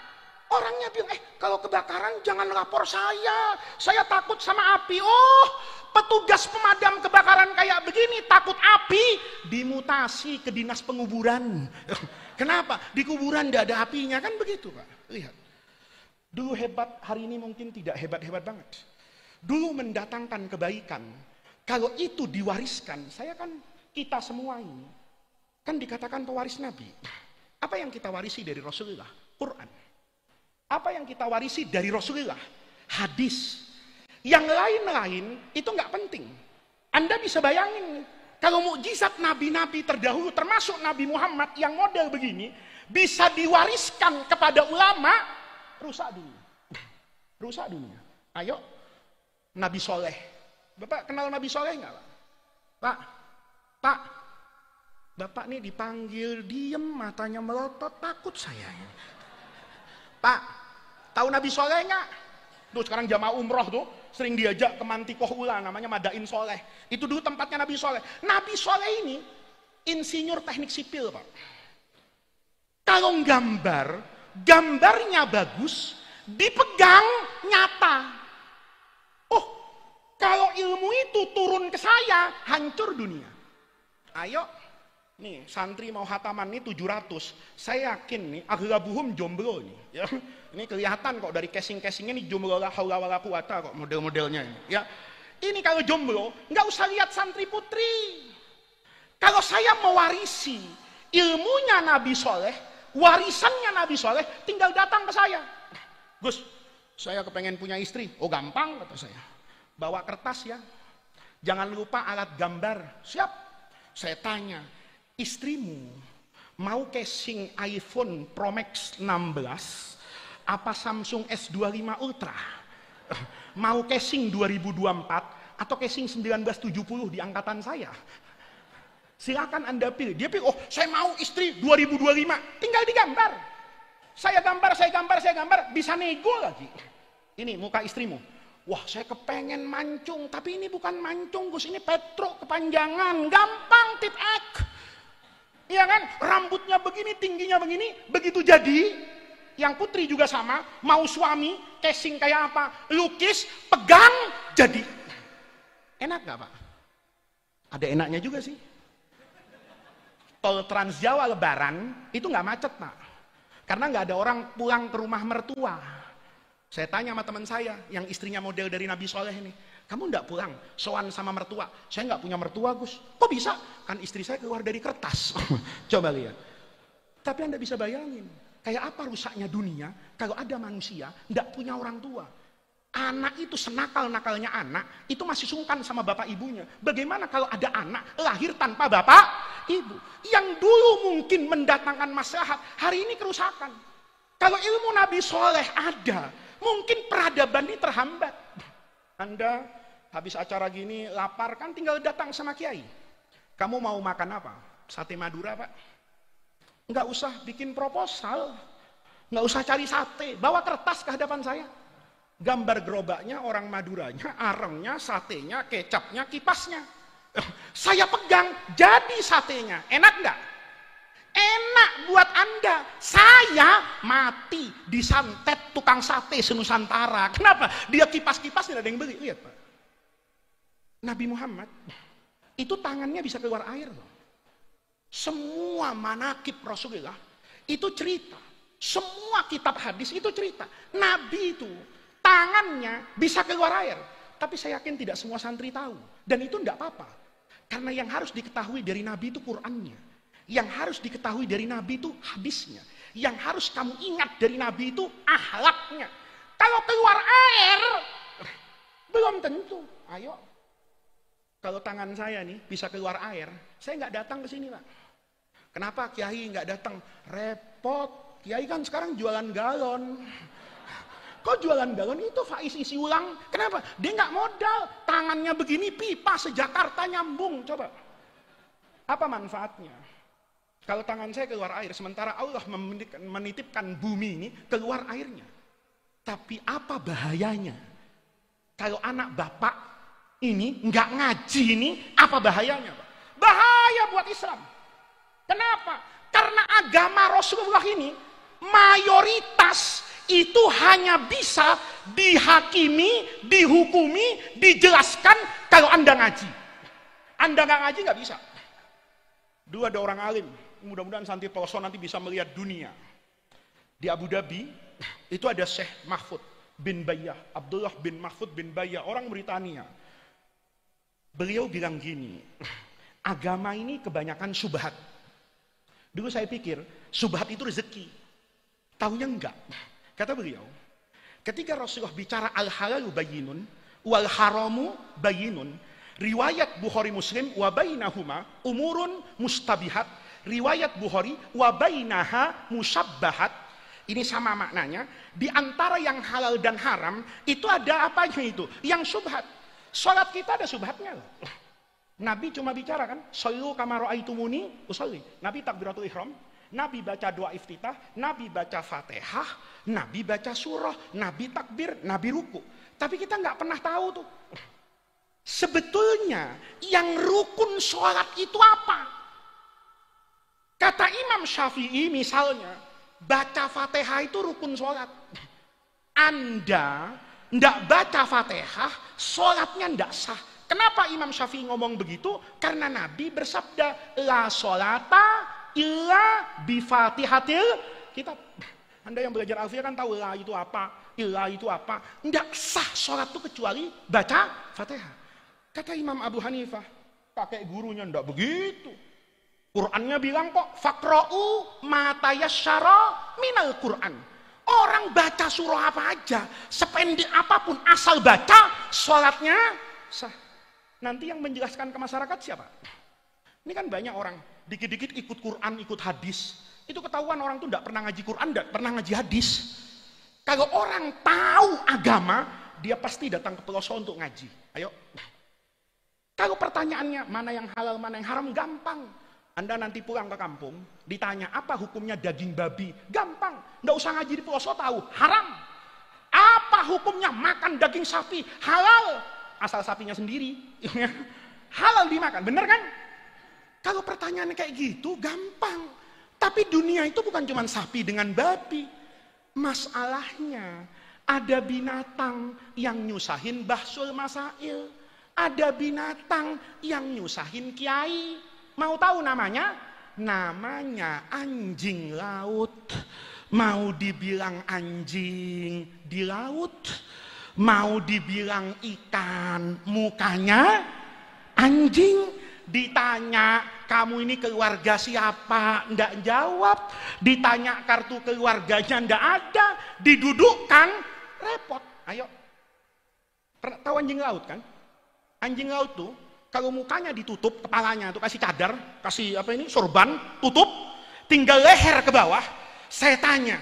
Orangnya bilang, kalau kebakaran jangan lapor saya. Saya takut sama api. Oh, petugas pemadam kebakaran kayak begini, takut api. Dimutasi ke dinas penguburan. Kenapa? Di kuburan tidak ada apinya, kan begitu Pak. Lihat. Dulu hebat, hari ini mungkin tidak hebat-hebat banget. dulu mendatangkan kebaikan, kalau itu diwariskan, kita semua ini kan dikatakan pewaris Nabi. Apa yang kita warisi dari Rasulullah? Quran. Apa yang kita warisi dari Rasulullah? Hadis. Yang lain-lain itu nggak penting. Anda bisa bayangin, kalau mukjizat nabi-nabi terdahulu, termasuk Nabi Muhammad yang model begini, bisa diwariskan kepada ulama, rusak dunia. Rusak dunia. Ayo, Nabi Soleh. Bapak kenal Nabi Soleh nggak, Pak? Pak, Bapak nih dipanggil diem, matanya melotot, takut saya. Pak, tahu Nabi Soleh nggak? Tuh sekarang jamaah umroh tuh sering diajak ke Mantikoh Ula, namanya Madain Soleh. Itu dulu tempatnya Nabi Soleh. Nabi Soleh ini insinyur teknik sipil, Pak. Kalau gambarnya bagus, dipegang nyata. Oh, kalau ilmu itu turun ke saya, hancur dunia. Ayo, nih santri mau hataman nih 700. Saya yakin nih aglabuhum jomblo nih. Ya. Ini kelihatan kok dari casing-casingnya nih jomblo la haula wala quwata kok model-modelnya ini. Ya. Ini kalau jomblo nggak usah lihat santri putri. Kalau saya mewarisi ilmunya Nabi Soleh, warisannya Nabi Soleh, tinggal datang ke saya. Gus, saya kepengen punya istri. Oh gampang kata saya. Bawa kertas ya. Jangan lupa alat gambar. Siap. Saya tanya, istrimu mau casing iPhone Pro Max 16 apa Samsung S25 Ultra? Mau casing 2024 atau casing 1970 di angkatan saya? Silakan Anda pilih. Dia pilih, oh saya mau istri 2025. Tinggal digambar. Saya gambar, bisa nego lagi. Ini muka istrimu. Wah saya kepengen mancung, tapi ini bukan mancung Gus, ini petro kepanjangan, gampang tip ek. Iya kan, rambutnya begini, tingginya begini, begitu jadi, yang putri juga sama, mau suami, casing kayak apa, lukis, pegang, jadi. Enak gak Pak? Ada enaknya juga sih. Tol Trans Jawa Lebaran, itu gak macet Pak. Karena gak ada orang pulang ke rumah mertua. Saya tanya sama teman saya yang istrinya model dari Nabi Soleh ini, kamu enggak pulang sowan sama mertua? Saya enggak punya mertua Gus. Kok bisa? Kan istri saya keluar dari kertas. Coba lihat. Tapi Anda bisa bayangin, kayak apa rusaknya dunia kalau ada manusia enggak punya orang tua. Anak itu senakal-nakalnya anak, itu masih sungkan sama bapak ibunya. Bagaimana kalau ada anak lahir tanpa bapak ibu? Yang dulu mungkin mendatangkan maslahat, hari ini kerusakan. Kalau ilmu Nabi Soleh ada, mungkin peradaban ini terhambat. Anda habis acara gini lapar kan tinggal datang sama kiai. Kamu mau makan apa? Sate Madura Pak? Nggak usah bikin proposal. Nggak usah cari sate. Bawa kertas ke hadapan saya. Gambar gerobaknya, orang Maduranya, arengnya, satenya, kecapnya, kipasnya. Saya pegang, jadi satenya. Enak nggak? Enak buat Anda. Saya mati disantet tukang sate senusantara. Kenapa? Dia kipas-kipas tidak ada yang beli. Lihat Pak. Nabi Muhammad itu tangannya bisa keluar air loh. Semua manakib Rasulullah itu cerita. Semua kitab hadis itu cerita. Nabi itu tangannya bisa keluar air. Tapi saya yakin tidak semua santri tahu. Dan itu tidak apa-apa. Karena yang harus diketahui dari Nabi itu Qur'annya. Yang harus diketahui dari Nabi itu hadisnya. Yang harus kamu ingat dari Nabi itu akhlaknya. Kalau keluar air, belum tentu. Ayo, kalau tangan saya nih bisa keluar air, saya nggak datang ke sini Pak. Kenapa Kiai nggak datang? Repot. Kiai kan sekarang jualan galon. Kok jualan galon itu Faiz isi ulang? Kenapa? Dia nggak modal. Tangannya begini, pipa se-Jakarta nyambung. Coba. Apa manfaatnya? Kalau tangan saya keluar air, sementara Allah menitipkan bumi ini keluar airnya. Tapi apa bahayanya? Kalau anak bapak ini nggak ngaji ini, apa bahayanya Pak? Bahaya buat Islam. Kenapa? Karena agama Rasulullah ini mayoritas itu hanya bisa dihakimi, dihukumi, dijelaskan kalau Anda ngaji. Anda nggak ngaji nggak bisa. Dulu ada orang alim, mudah-mudahan Santi Toso nanti bisa melihat dunia. Di Abu Dhabi itu ada Syekh Mahfud. bin Bayyah, Abdullah bin Mahfud bin Bayyah, orang Britania. Beliau bilang gini, agama ini kebanyakan syubhat. Dulu saya pikir syubhat itu rezeki. Taunya enggak. Kata beliau, ketika Rasulullah bicara al-halalu bayyinun wal haramu bayyinun, riwayat Bukhari Muslim wa bainahuma umurun mustabihat, riwayat Bukhari wa bainaha musabbahat. Ini sama maknanya. Di antara yang halal dan haram itu ada apanya itu? Yang syubhat. Salat kita ada syubhatnya loh. Nabi cuma bicara kan, shollu kama ra'aitumuni usolli. Nabi takbiratul ihram, Nabi baca doa iftitah, Nabi baca Fatihah, Nabi baca surah, Nabi takbir, Nabi ruku. Tapi kita nggak pernah tahu tuh. Sebetulnya yang rukun sholat itu apa? Kata Imam Syafi'i misalnya, baca Fatihah itu rukun sholat. Anda nggak baca Fatihah, sholatnya nggak sah. Kenapa Imam Syafi'i ngomong begitu? Karena Nabi bersabda, la sholata illa bifatihatil kitab. Anda yang belajar alfiah kan tahu la itu apa, illa itu apa. Nggak sah sholat itu kecuali baca Fatihah. Kata Imam Abu Hanifah, kakek gurunya nggak begitu. Qur'annya bilang kok, faqra'u ma tayassara minal Qur'an. Orang baca surah apa aja, sependek apapun asal baca, sholatnya sah. Nanti yang menjelaskan ke masyarakat siapa? Ini kan banyak orang, dikit-dikit ikut Quran, ikut hadis. Itu ketahuan orang tuh tidak pernah ngaji Quran, tidak pernah ngaji hadis. Kalau orang tahu agama, dia pasti datang ke pelosok untuk ngaji. Ayo. Kalau pertanyaannya, mana yang halal, mana yang haram, gampang. Anda nanti pulang ke kampung, ditanya apa hukumnya daging babi, gampang. Nggak usah ngaji di pelosok tahu, haram. Apa hukumnya makan daging sapi, halal. Asal sapinya sendiri, halal dimakan, bener kan? Kalau pertanyaannya kayak gitu, gampang. Tapi dunia itu bukan cuma sapi dengan babi. Masalahnya, ada binatang yang nyusahin bahsul masail. Ada binatang yang nyusahin kiai. Mau tahu namanya? Namanya anjing laut. Mau dibilang anjing di laut, mau dibilang ikan, mukanya anjing. Ditanya, kamu ini keluarga siapa? Nggak jawab. Ditanya kartu keluarganya, nggak ada. Didudukkan, repot. Ayo. Tahu anjing laut kan? Anjing laut tuh, kalau mukanya ditutup, kepalanya tuh kasih cadar, kasih apa ini, sorban, tutup, tinggal leher ke bawah. Saya tanya,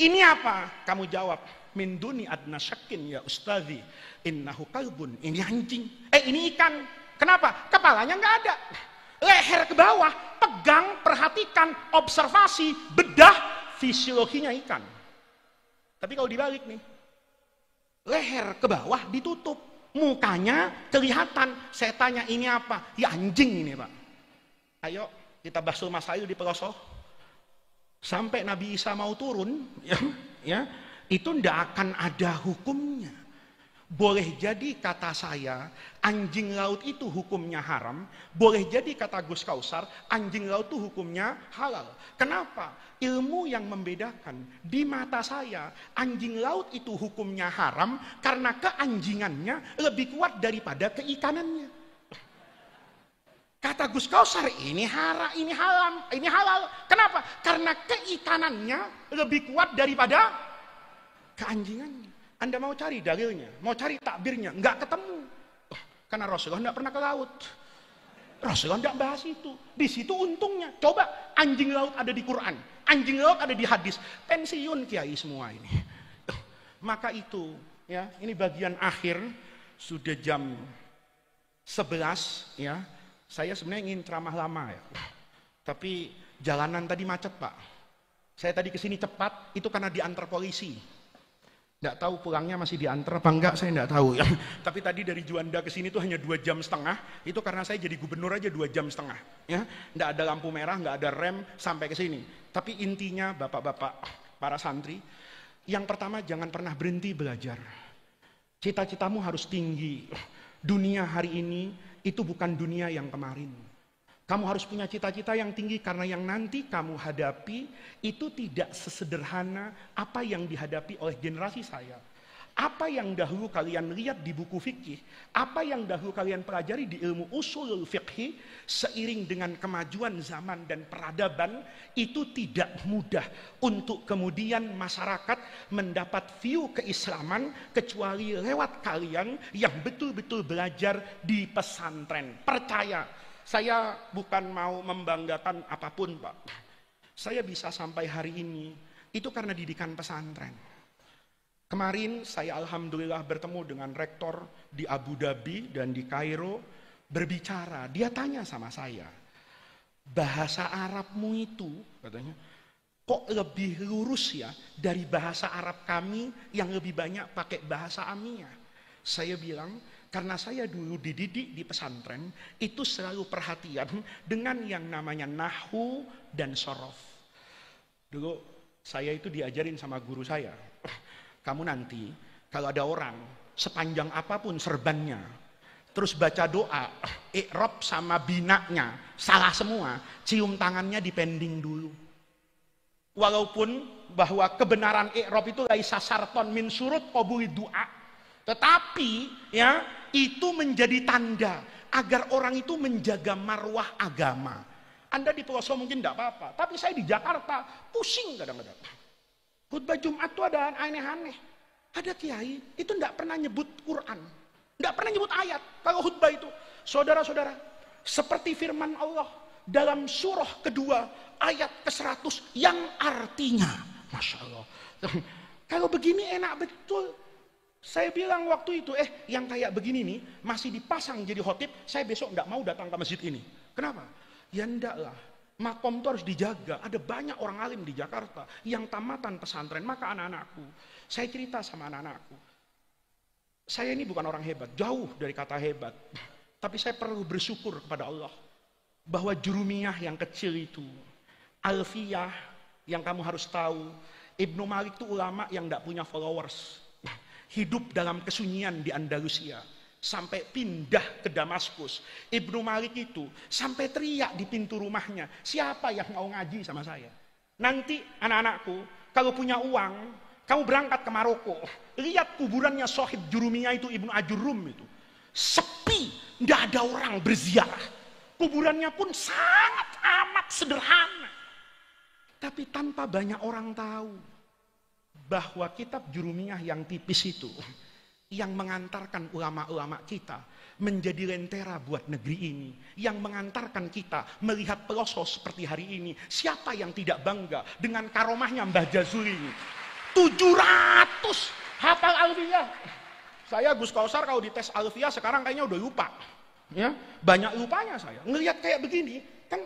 ini apa? Kamu jawab, min duni adna syakin ya ustadzi, innahu kalbun. Ini anjing. Ini ikan. Kenapa? Kepalanya nggak ada. Leher ke bawah, pegang, perhatikan, observasi, bedah fisiologinya ikan. Tapi kalau dibalik nih, leher ke bawah ditutup, mukanya kelihatan. Saya tanya, ini apa? Ya anjing ini Pak. Ayo kita bahsul masail di pelosok. Sampai Nabi Isa mau turun, ya, itu ndak akan ada hukumnya. Boleh jadi kata saya, anjing laut itu hukumnya haram. Boleh jadi kata Gus Kausar, anjing laut itu hukumnya halal. Kenapa? Ilmu yang membedakan. Di mata saya, anjing laut itu hukumnya haram karena keanjingannya lebih kuat daripada keikanannya. Kata Gus Kausar, ini haram, ini halal. Kenapa? Karena keikanannya lebih kuat daripada keanjingannya. Anda mau cari dalilnya, mau cari takbirnya, nggak ketemu. Karena Rasulullah nggak pernah ke laut. Rasulullah nggak bahas itu. Di situ untungnya. Coba anjing laut ada di Quran, anjing laut ada di hadis. Pensiun kiai semua ini. Maka itu, ya, ini bagian akhir. Sudah jam 11, ya. Saya sebenarnya ingin ceramah lama ya, tapi jalanan tadi macet Pak. Saya tadi kesini cepat, itu karena diantar polisi. Nggak tahu pulangnya masih diantar apa enggak, saya nggak tahu ya. Tapi tadi dari Juanda ke sini tuh hanya 2 jam setengah. Itu karena saya jadi gubernur aja 2 jam setengah. Ya, nggak ada lampu merah, nggak ada rem sampai ke sini. Tapi intinya bapak-bapak, para santri, yang pertama jangan pernah berhenti belajar. Cita-citamu harus tinggi. Dunia hari ini itu bukan dunia yang kemarin. Kamu harus punya cita-cita yang tinggi karena yang nanti kamu hadapi itu tidak sesederhana apa yang dihadapi oleh generasi saya. Apa yang dahulu kalian lihat di buku fikih, apa yang dahulu kalian pelajari di ilmu usul fikih, seiring dengan kemajuan zaman dan peradaban, itu tidak mudah untuk kemudian masyarakat mendapat view keislaman kecuali lewat kalian yang betul-betul belajar di pesantren. Percaya, saya bukan mau membanggakan apapun, Pak. Saya bisa sampai hari ini, itu karena didikan pesantren. Kemarin saya alhamdulillah bertemu dengan rektor di Abu Dhabi dan di Kairo, berbicara. Dia tanya sama saya, bahasa Arabmu itu, katanya, kok lebih lurus ya dari bahasa Arab kami yang lebih banyak pakai bahasa Amiyah. Saya bilang, karena saya dulu dididik di pesantren, itu selalu perhatian dengan yang namanya nahwu dan sorof. Dulu saya itu diajarin sama guru saya, kamu nanti kalau ada orang sepanjang apapun serbannya, terus baca doa, i'rab sama binanya salah semua, cium tangannya dipending dulu. Walaupun bahwa kebenaran i'rab itu laisa sarton min surut qabuli doa, tetapi ya itu menjadi tanda agar orang itu menjaga marwah agama. Anda di pelosok mungkin tidak apa-apa, tapi saya di Jakarta pusing kadang-kadang. Khutbah Jumat itu ada aneh-aneh. Ada kiai itu tidak pernah nyebut Quran, tidak pernah nyebut ayat. Kalau khutbah itu, saudara-saudara, seperti firman Allah dalam surah kedua ayat ke-100 yang artinya, Masya Allah. Kalau begini enak betul. Saya bilang waktu itu, yang kayak begini nih masih dipasang jadi khotib, saya besok tidak mau datang ke masjid ini. Kenapa? Ya enggak lah. Makom itu harus dijaga. Ada banyak orang alim di Jakarta yang tamatan pesantren. Maka anak-anakku, saya cerita sama anak-anakku, saya ini bukan orang hebat, jauh dari kata hebat, tapi saya perlu bersyukur kepada Allah bahwa jurumiyah yang kecil itu, alfiyah yang kamu harus tahu, Ibnu Malik itu ulama yang tidak punya followers, hidup dalam kesunyian di Andalusia sampai pindah ke Damaskus. Ibnu Malik itu sampai teriak di pintu rumahnya, siapa yang mau ngaji sama saya? Nanti anak-anakku, kalau punya uang, kamu berangkat ke Maroko, lihat kuburannya Sohib Jurumiyah itu, Ibnu Ajurum itu, sepi, tidak ada orang berziarah. Kuburannya pun sangat amat sederhana, tapi tanpa banyak orang tahu bahwa kitab Jurumiyah yang tipis itu yang mengantarkan ulama-ulama kita menjadi lentera buat negeri ini, yang mengantarkan kita melihat pelosok seperti hari ini. Siapa yang tidak bangga dengan karomahnya Mbah Jazuli ini? 700 hafal alfiyah. Saya Gus Kausar kalau dites alfiyah sekarang kayaknya udah lupa, ya, banyak lupanya. Saya ngelihat kayak begini kan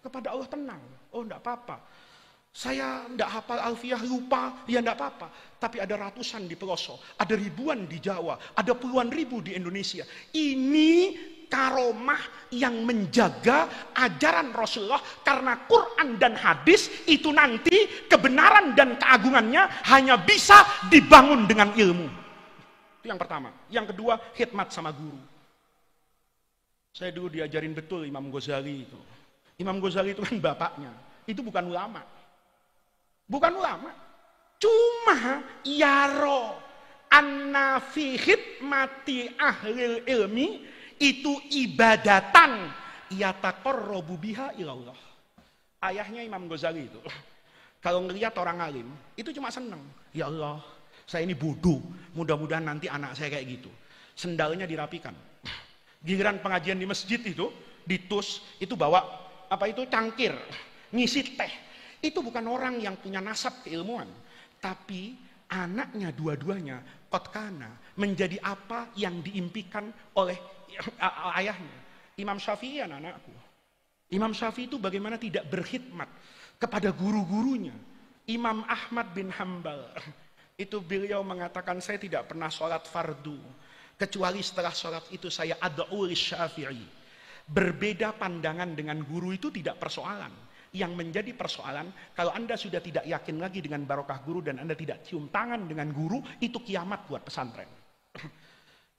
kepada Allah tenang, oh enggak apa-apa. Saya tidak hafal alfiyah, lupa, ya tidak apa-apa. Tapi ada ratusan di pelosok, ada ribuan di Jawa, ada puluhan ribu di Indonesia. Ini karomah yang menjaga ajaran Rasulullah, karena Quran dan hadis itu nanti kebenaran dan keagungannya hanya bisa dibangun dengan ilmu. Itu yang pertama. Yang kedua, khidmat sama guru. Saya dulu diajarin betul Imam Ghazali itu. Imam Ghazali itu kan bapaknya, itu bukan ulama. Bukan ulama, cuma yaro anna fi khidmati ahlil ilmi itu ibadatan yataqarrabu biha ilallah. Ayahnya Imam Ghazali itu kalau ngelihat orang alim itu cuma seneng, ya Allah, saya ini bodoh, mudah-mudahan nanti anak saya kayak gitu. Sendalnya dirapikan. Giliran pengajian di masjid itu ditus itu bawa apa itu cangkir ngisi teh. Itu bukan orang yang punya nasab keilmuan, tapi anaknya dua-duanya kotkana menjadi apa yang diimpikan oleh ayahnya. Imam Syafi'i anak-anakku, Imam Syafi'i itu bagaimana tidak berkhidmat kepada guru-gurunya. Imam Ahmad bin Hambal itu beliau mengatakan, saya tidak pernah sholat fardu kecuali setelah sholat itu saya ad'u Syafi'i. Berbeda pandangan dengan guru itu tidak persoalan. Yang menjadi persoalan, kalau Anda sudah tidak yakin lagi dengan barokah guru dan Anda tidak cium tangan dengan guru, itu kiamat buat pesantren.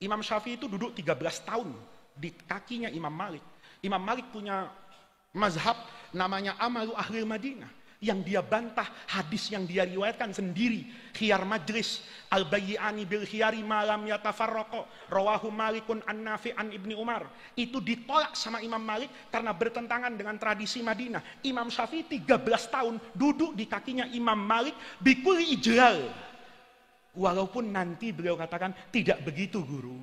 Imam Syafi'i itu duduk 13 tahun di kakinya Imam Malik. Imam Malik punya mazhab namanya Amalu Ahlil Madinah. yang dia bantah hadis yang dia riwayatkan sendiri. Khiyar majlis al-bayyi'ani bil khiyari malam yatafarraqa rawahu Malikun an Nafi' an Ibni Umar. Itu ditolak sama Imam Malik karena bertentangan dengan tradisi Madinah. Imam Syafi'i 13 tahun duduk di kakinya Imam Malik bikuli ijlal. Walaupun nanti beliau katakan tidak begitu guru.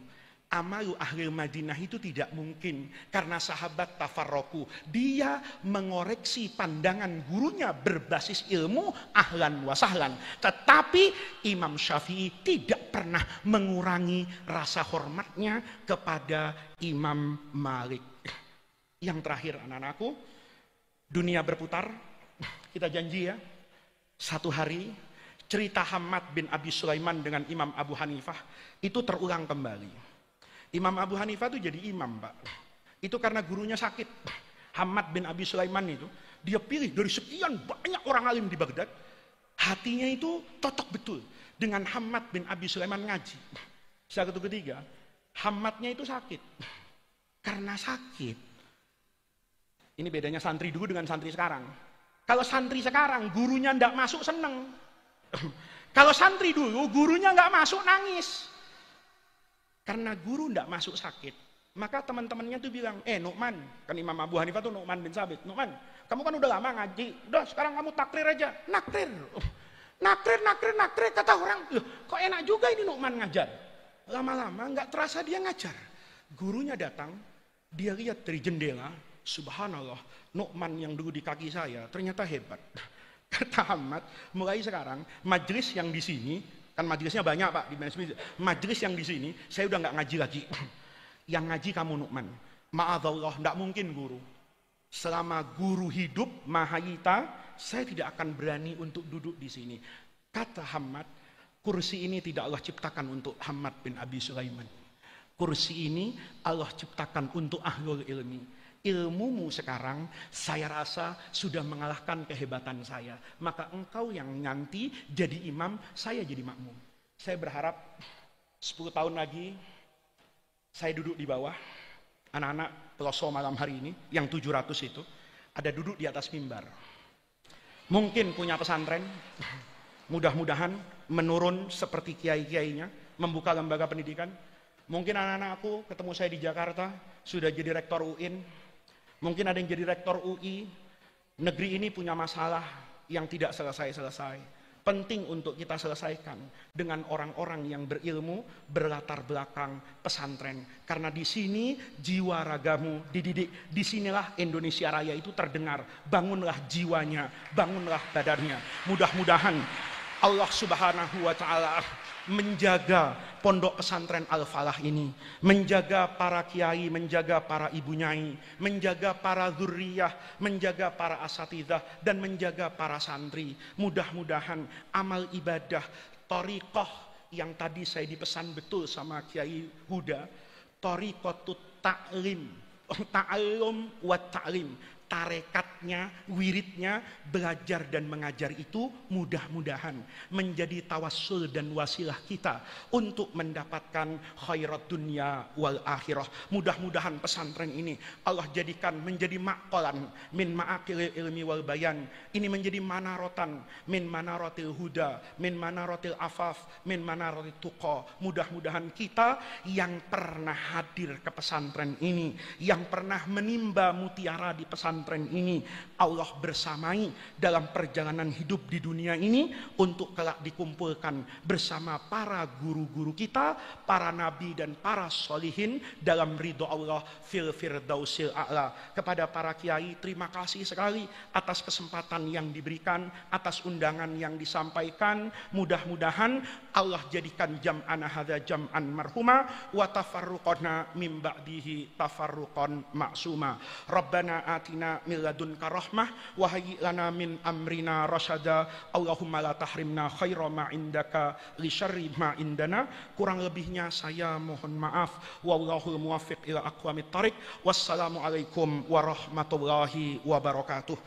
Amalu ahli Madinah itu tidak mungkin karena sahabat tafarroku. Dia mengoreksi pandangan gurunya berbasis ilmu ahlan wa sahlan. Tetapi Imam Syafi'i tidak pernah mengurangi rasa hormatnya kepada Imam Malik. Yang terakhir anak-anakku, dunia berputar. Kita janji ya, satu hari cerita Hammad bin Abi Sulaiman dengan Imam Abu Hanifah itu terulang kembali. Imam Abu Hanifah itu jadi imam, Pak. Itu karena gurunya sakit. Hammad bin Abi Sulaiman itu, dia pilih dari sekian banyak orang alim di Baghdad. Hatinya itu cocok betul dengan Hammad bin Abi Sulaiman ngaji. Satu ketiga, Hammadnya itu sakit. Karena sakit. Ini bedanya santri dulu dengan santri sekarang. Kalau santri sekarang, gurunya ndak masuk seneng. Kalau santri dulu, gurunya nggak masuk nangis. Karena guru tidak masuk sakit, maka teman-temannya tuh bilang, Nu'man, kan Imam Abu Hanifah tuh Nu'man bin Sabit, Nu'man, kamu kan udah lama ngaji, udah sekarang kamu takrir aja, nakrir, kata orang, loh, kok enak juga ini Nu'man ngajar. Lama-lama nggak terasa dia ngajar. Gurunya datang, dia lihat dari jendela, subhanallah, Nu'man yang dulu di kaki saya ternyata hebat. Kata Ahmad, mulai sekarang majelis yang di sini, kan majelisnya banyak Pak di majelis yang di sini saya udah nggak ngaji lagi. Yang ngaji kamu Nu'man. Ma'adzallah, nggak mungkin guru. Selama guru hidup mahayita, saya tidak akan berani untuk duduk di sini. Kata Hammad, kursi ini tidak Allah ciptakan untuk Hammad bin Abi Sulaiman. Kursi ini Allah ciptakan untuk ahlul ilmi. Ilmumu sekarang saya rasa sudah mengalahkan kehebatan saya. Maka engkau yang nanti jadi imam, saya jadi makmum. Saya berharap 10 tahun lagi saya duduk di bawah. Anak-anak peloso malam hari ini yang 700 itu ada duduk di atas mimbar. Mungkin punya pesantren. Mudah-mudahan menurun seperti kiai-kiainya, membuka lembaga pendidikan. Mungkin anak-anakku ketemu saya di Jakarta sudah jadi rektor UIN. Mungkin ada yang jadi rektor UI. Negeri ini punya masalah yang tidak selesai-selesai. Penting untuk kita selesaikan dengan orang-orang yang berilmu, berlatar belakang pesantren. Karena di sini jiwa ragamu dididik. Disinilah Indonesia Raya itu terdengar. Bangunlah jiwanya, bangunlah badannya. Mudah-mudahan Allah Subhanahu wa Ta'ala menjaga pondok pesantren Al-Falah ini, menjaga para kiai, menjaga para ibu nyai, menjaga para dzurriyah, menjaga para asatidzah, dan menjaga para santri. Mudah-mudahan amal ibadah, thariqah yang tadi saya dipesan betul sama Kiai Huda, thariqatut ta'lim, ta'allum wa ta'lim. Tarekatnya, wiridnya, belajar dan mengajar itu mudah-mudahan menjadi tawassul dan wasilah kita untuk mendapatkan khairat dunia wal akhirah. Mudah-mudahan pesantren ini Allah jadikan menjadi maqalan min ma'akil ilmi wal bayan. Ini menjadi manarotan min manarotil huda, min manarotil afaf, min manarotil tuqa. Mudah-mudahan kita yang pernah hadir ke pesantren ini, yang pernah menimba mutiara di pesantren ini, Allah bersamai dalam perjalanan hidup di dunia ini untuk kelak dikumpulkan bersama para guru-guru kita, para nabi dan para solihin dalam ridho Allah fil firdausil a'la. Kepada para kiai, terima kasih sekali atas kesempatan yang diberikan, atas undangan yang disampaikan. Mudah-mudahan Allah jadikan jam'ana hadza jam'an marhuma wa tafarruqana mim ba'dihi tafarruqan ma'suma. Rabbana atina min ladunka rahmah wa hayyi lana min amrina rasyada. Allahumma la tahrimna khaira ma indaka li syarri ma indana. Kurang lebihnya saya mohon maaf. Wallahul muwaffiq ila aqwamit thariq. Wassalamu alaikum warahmatullahi wabarakatuh.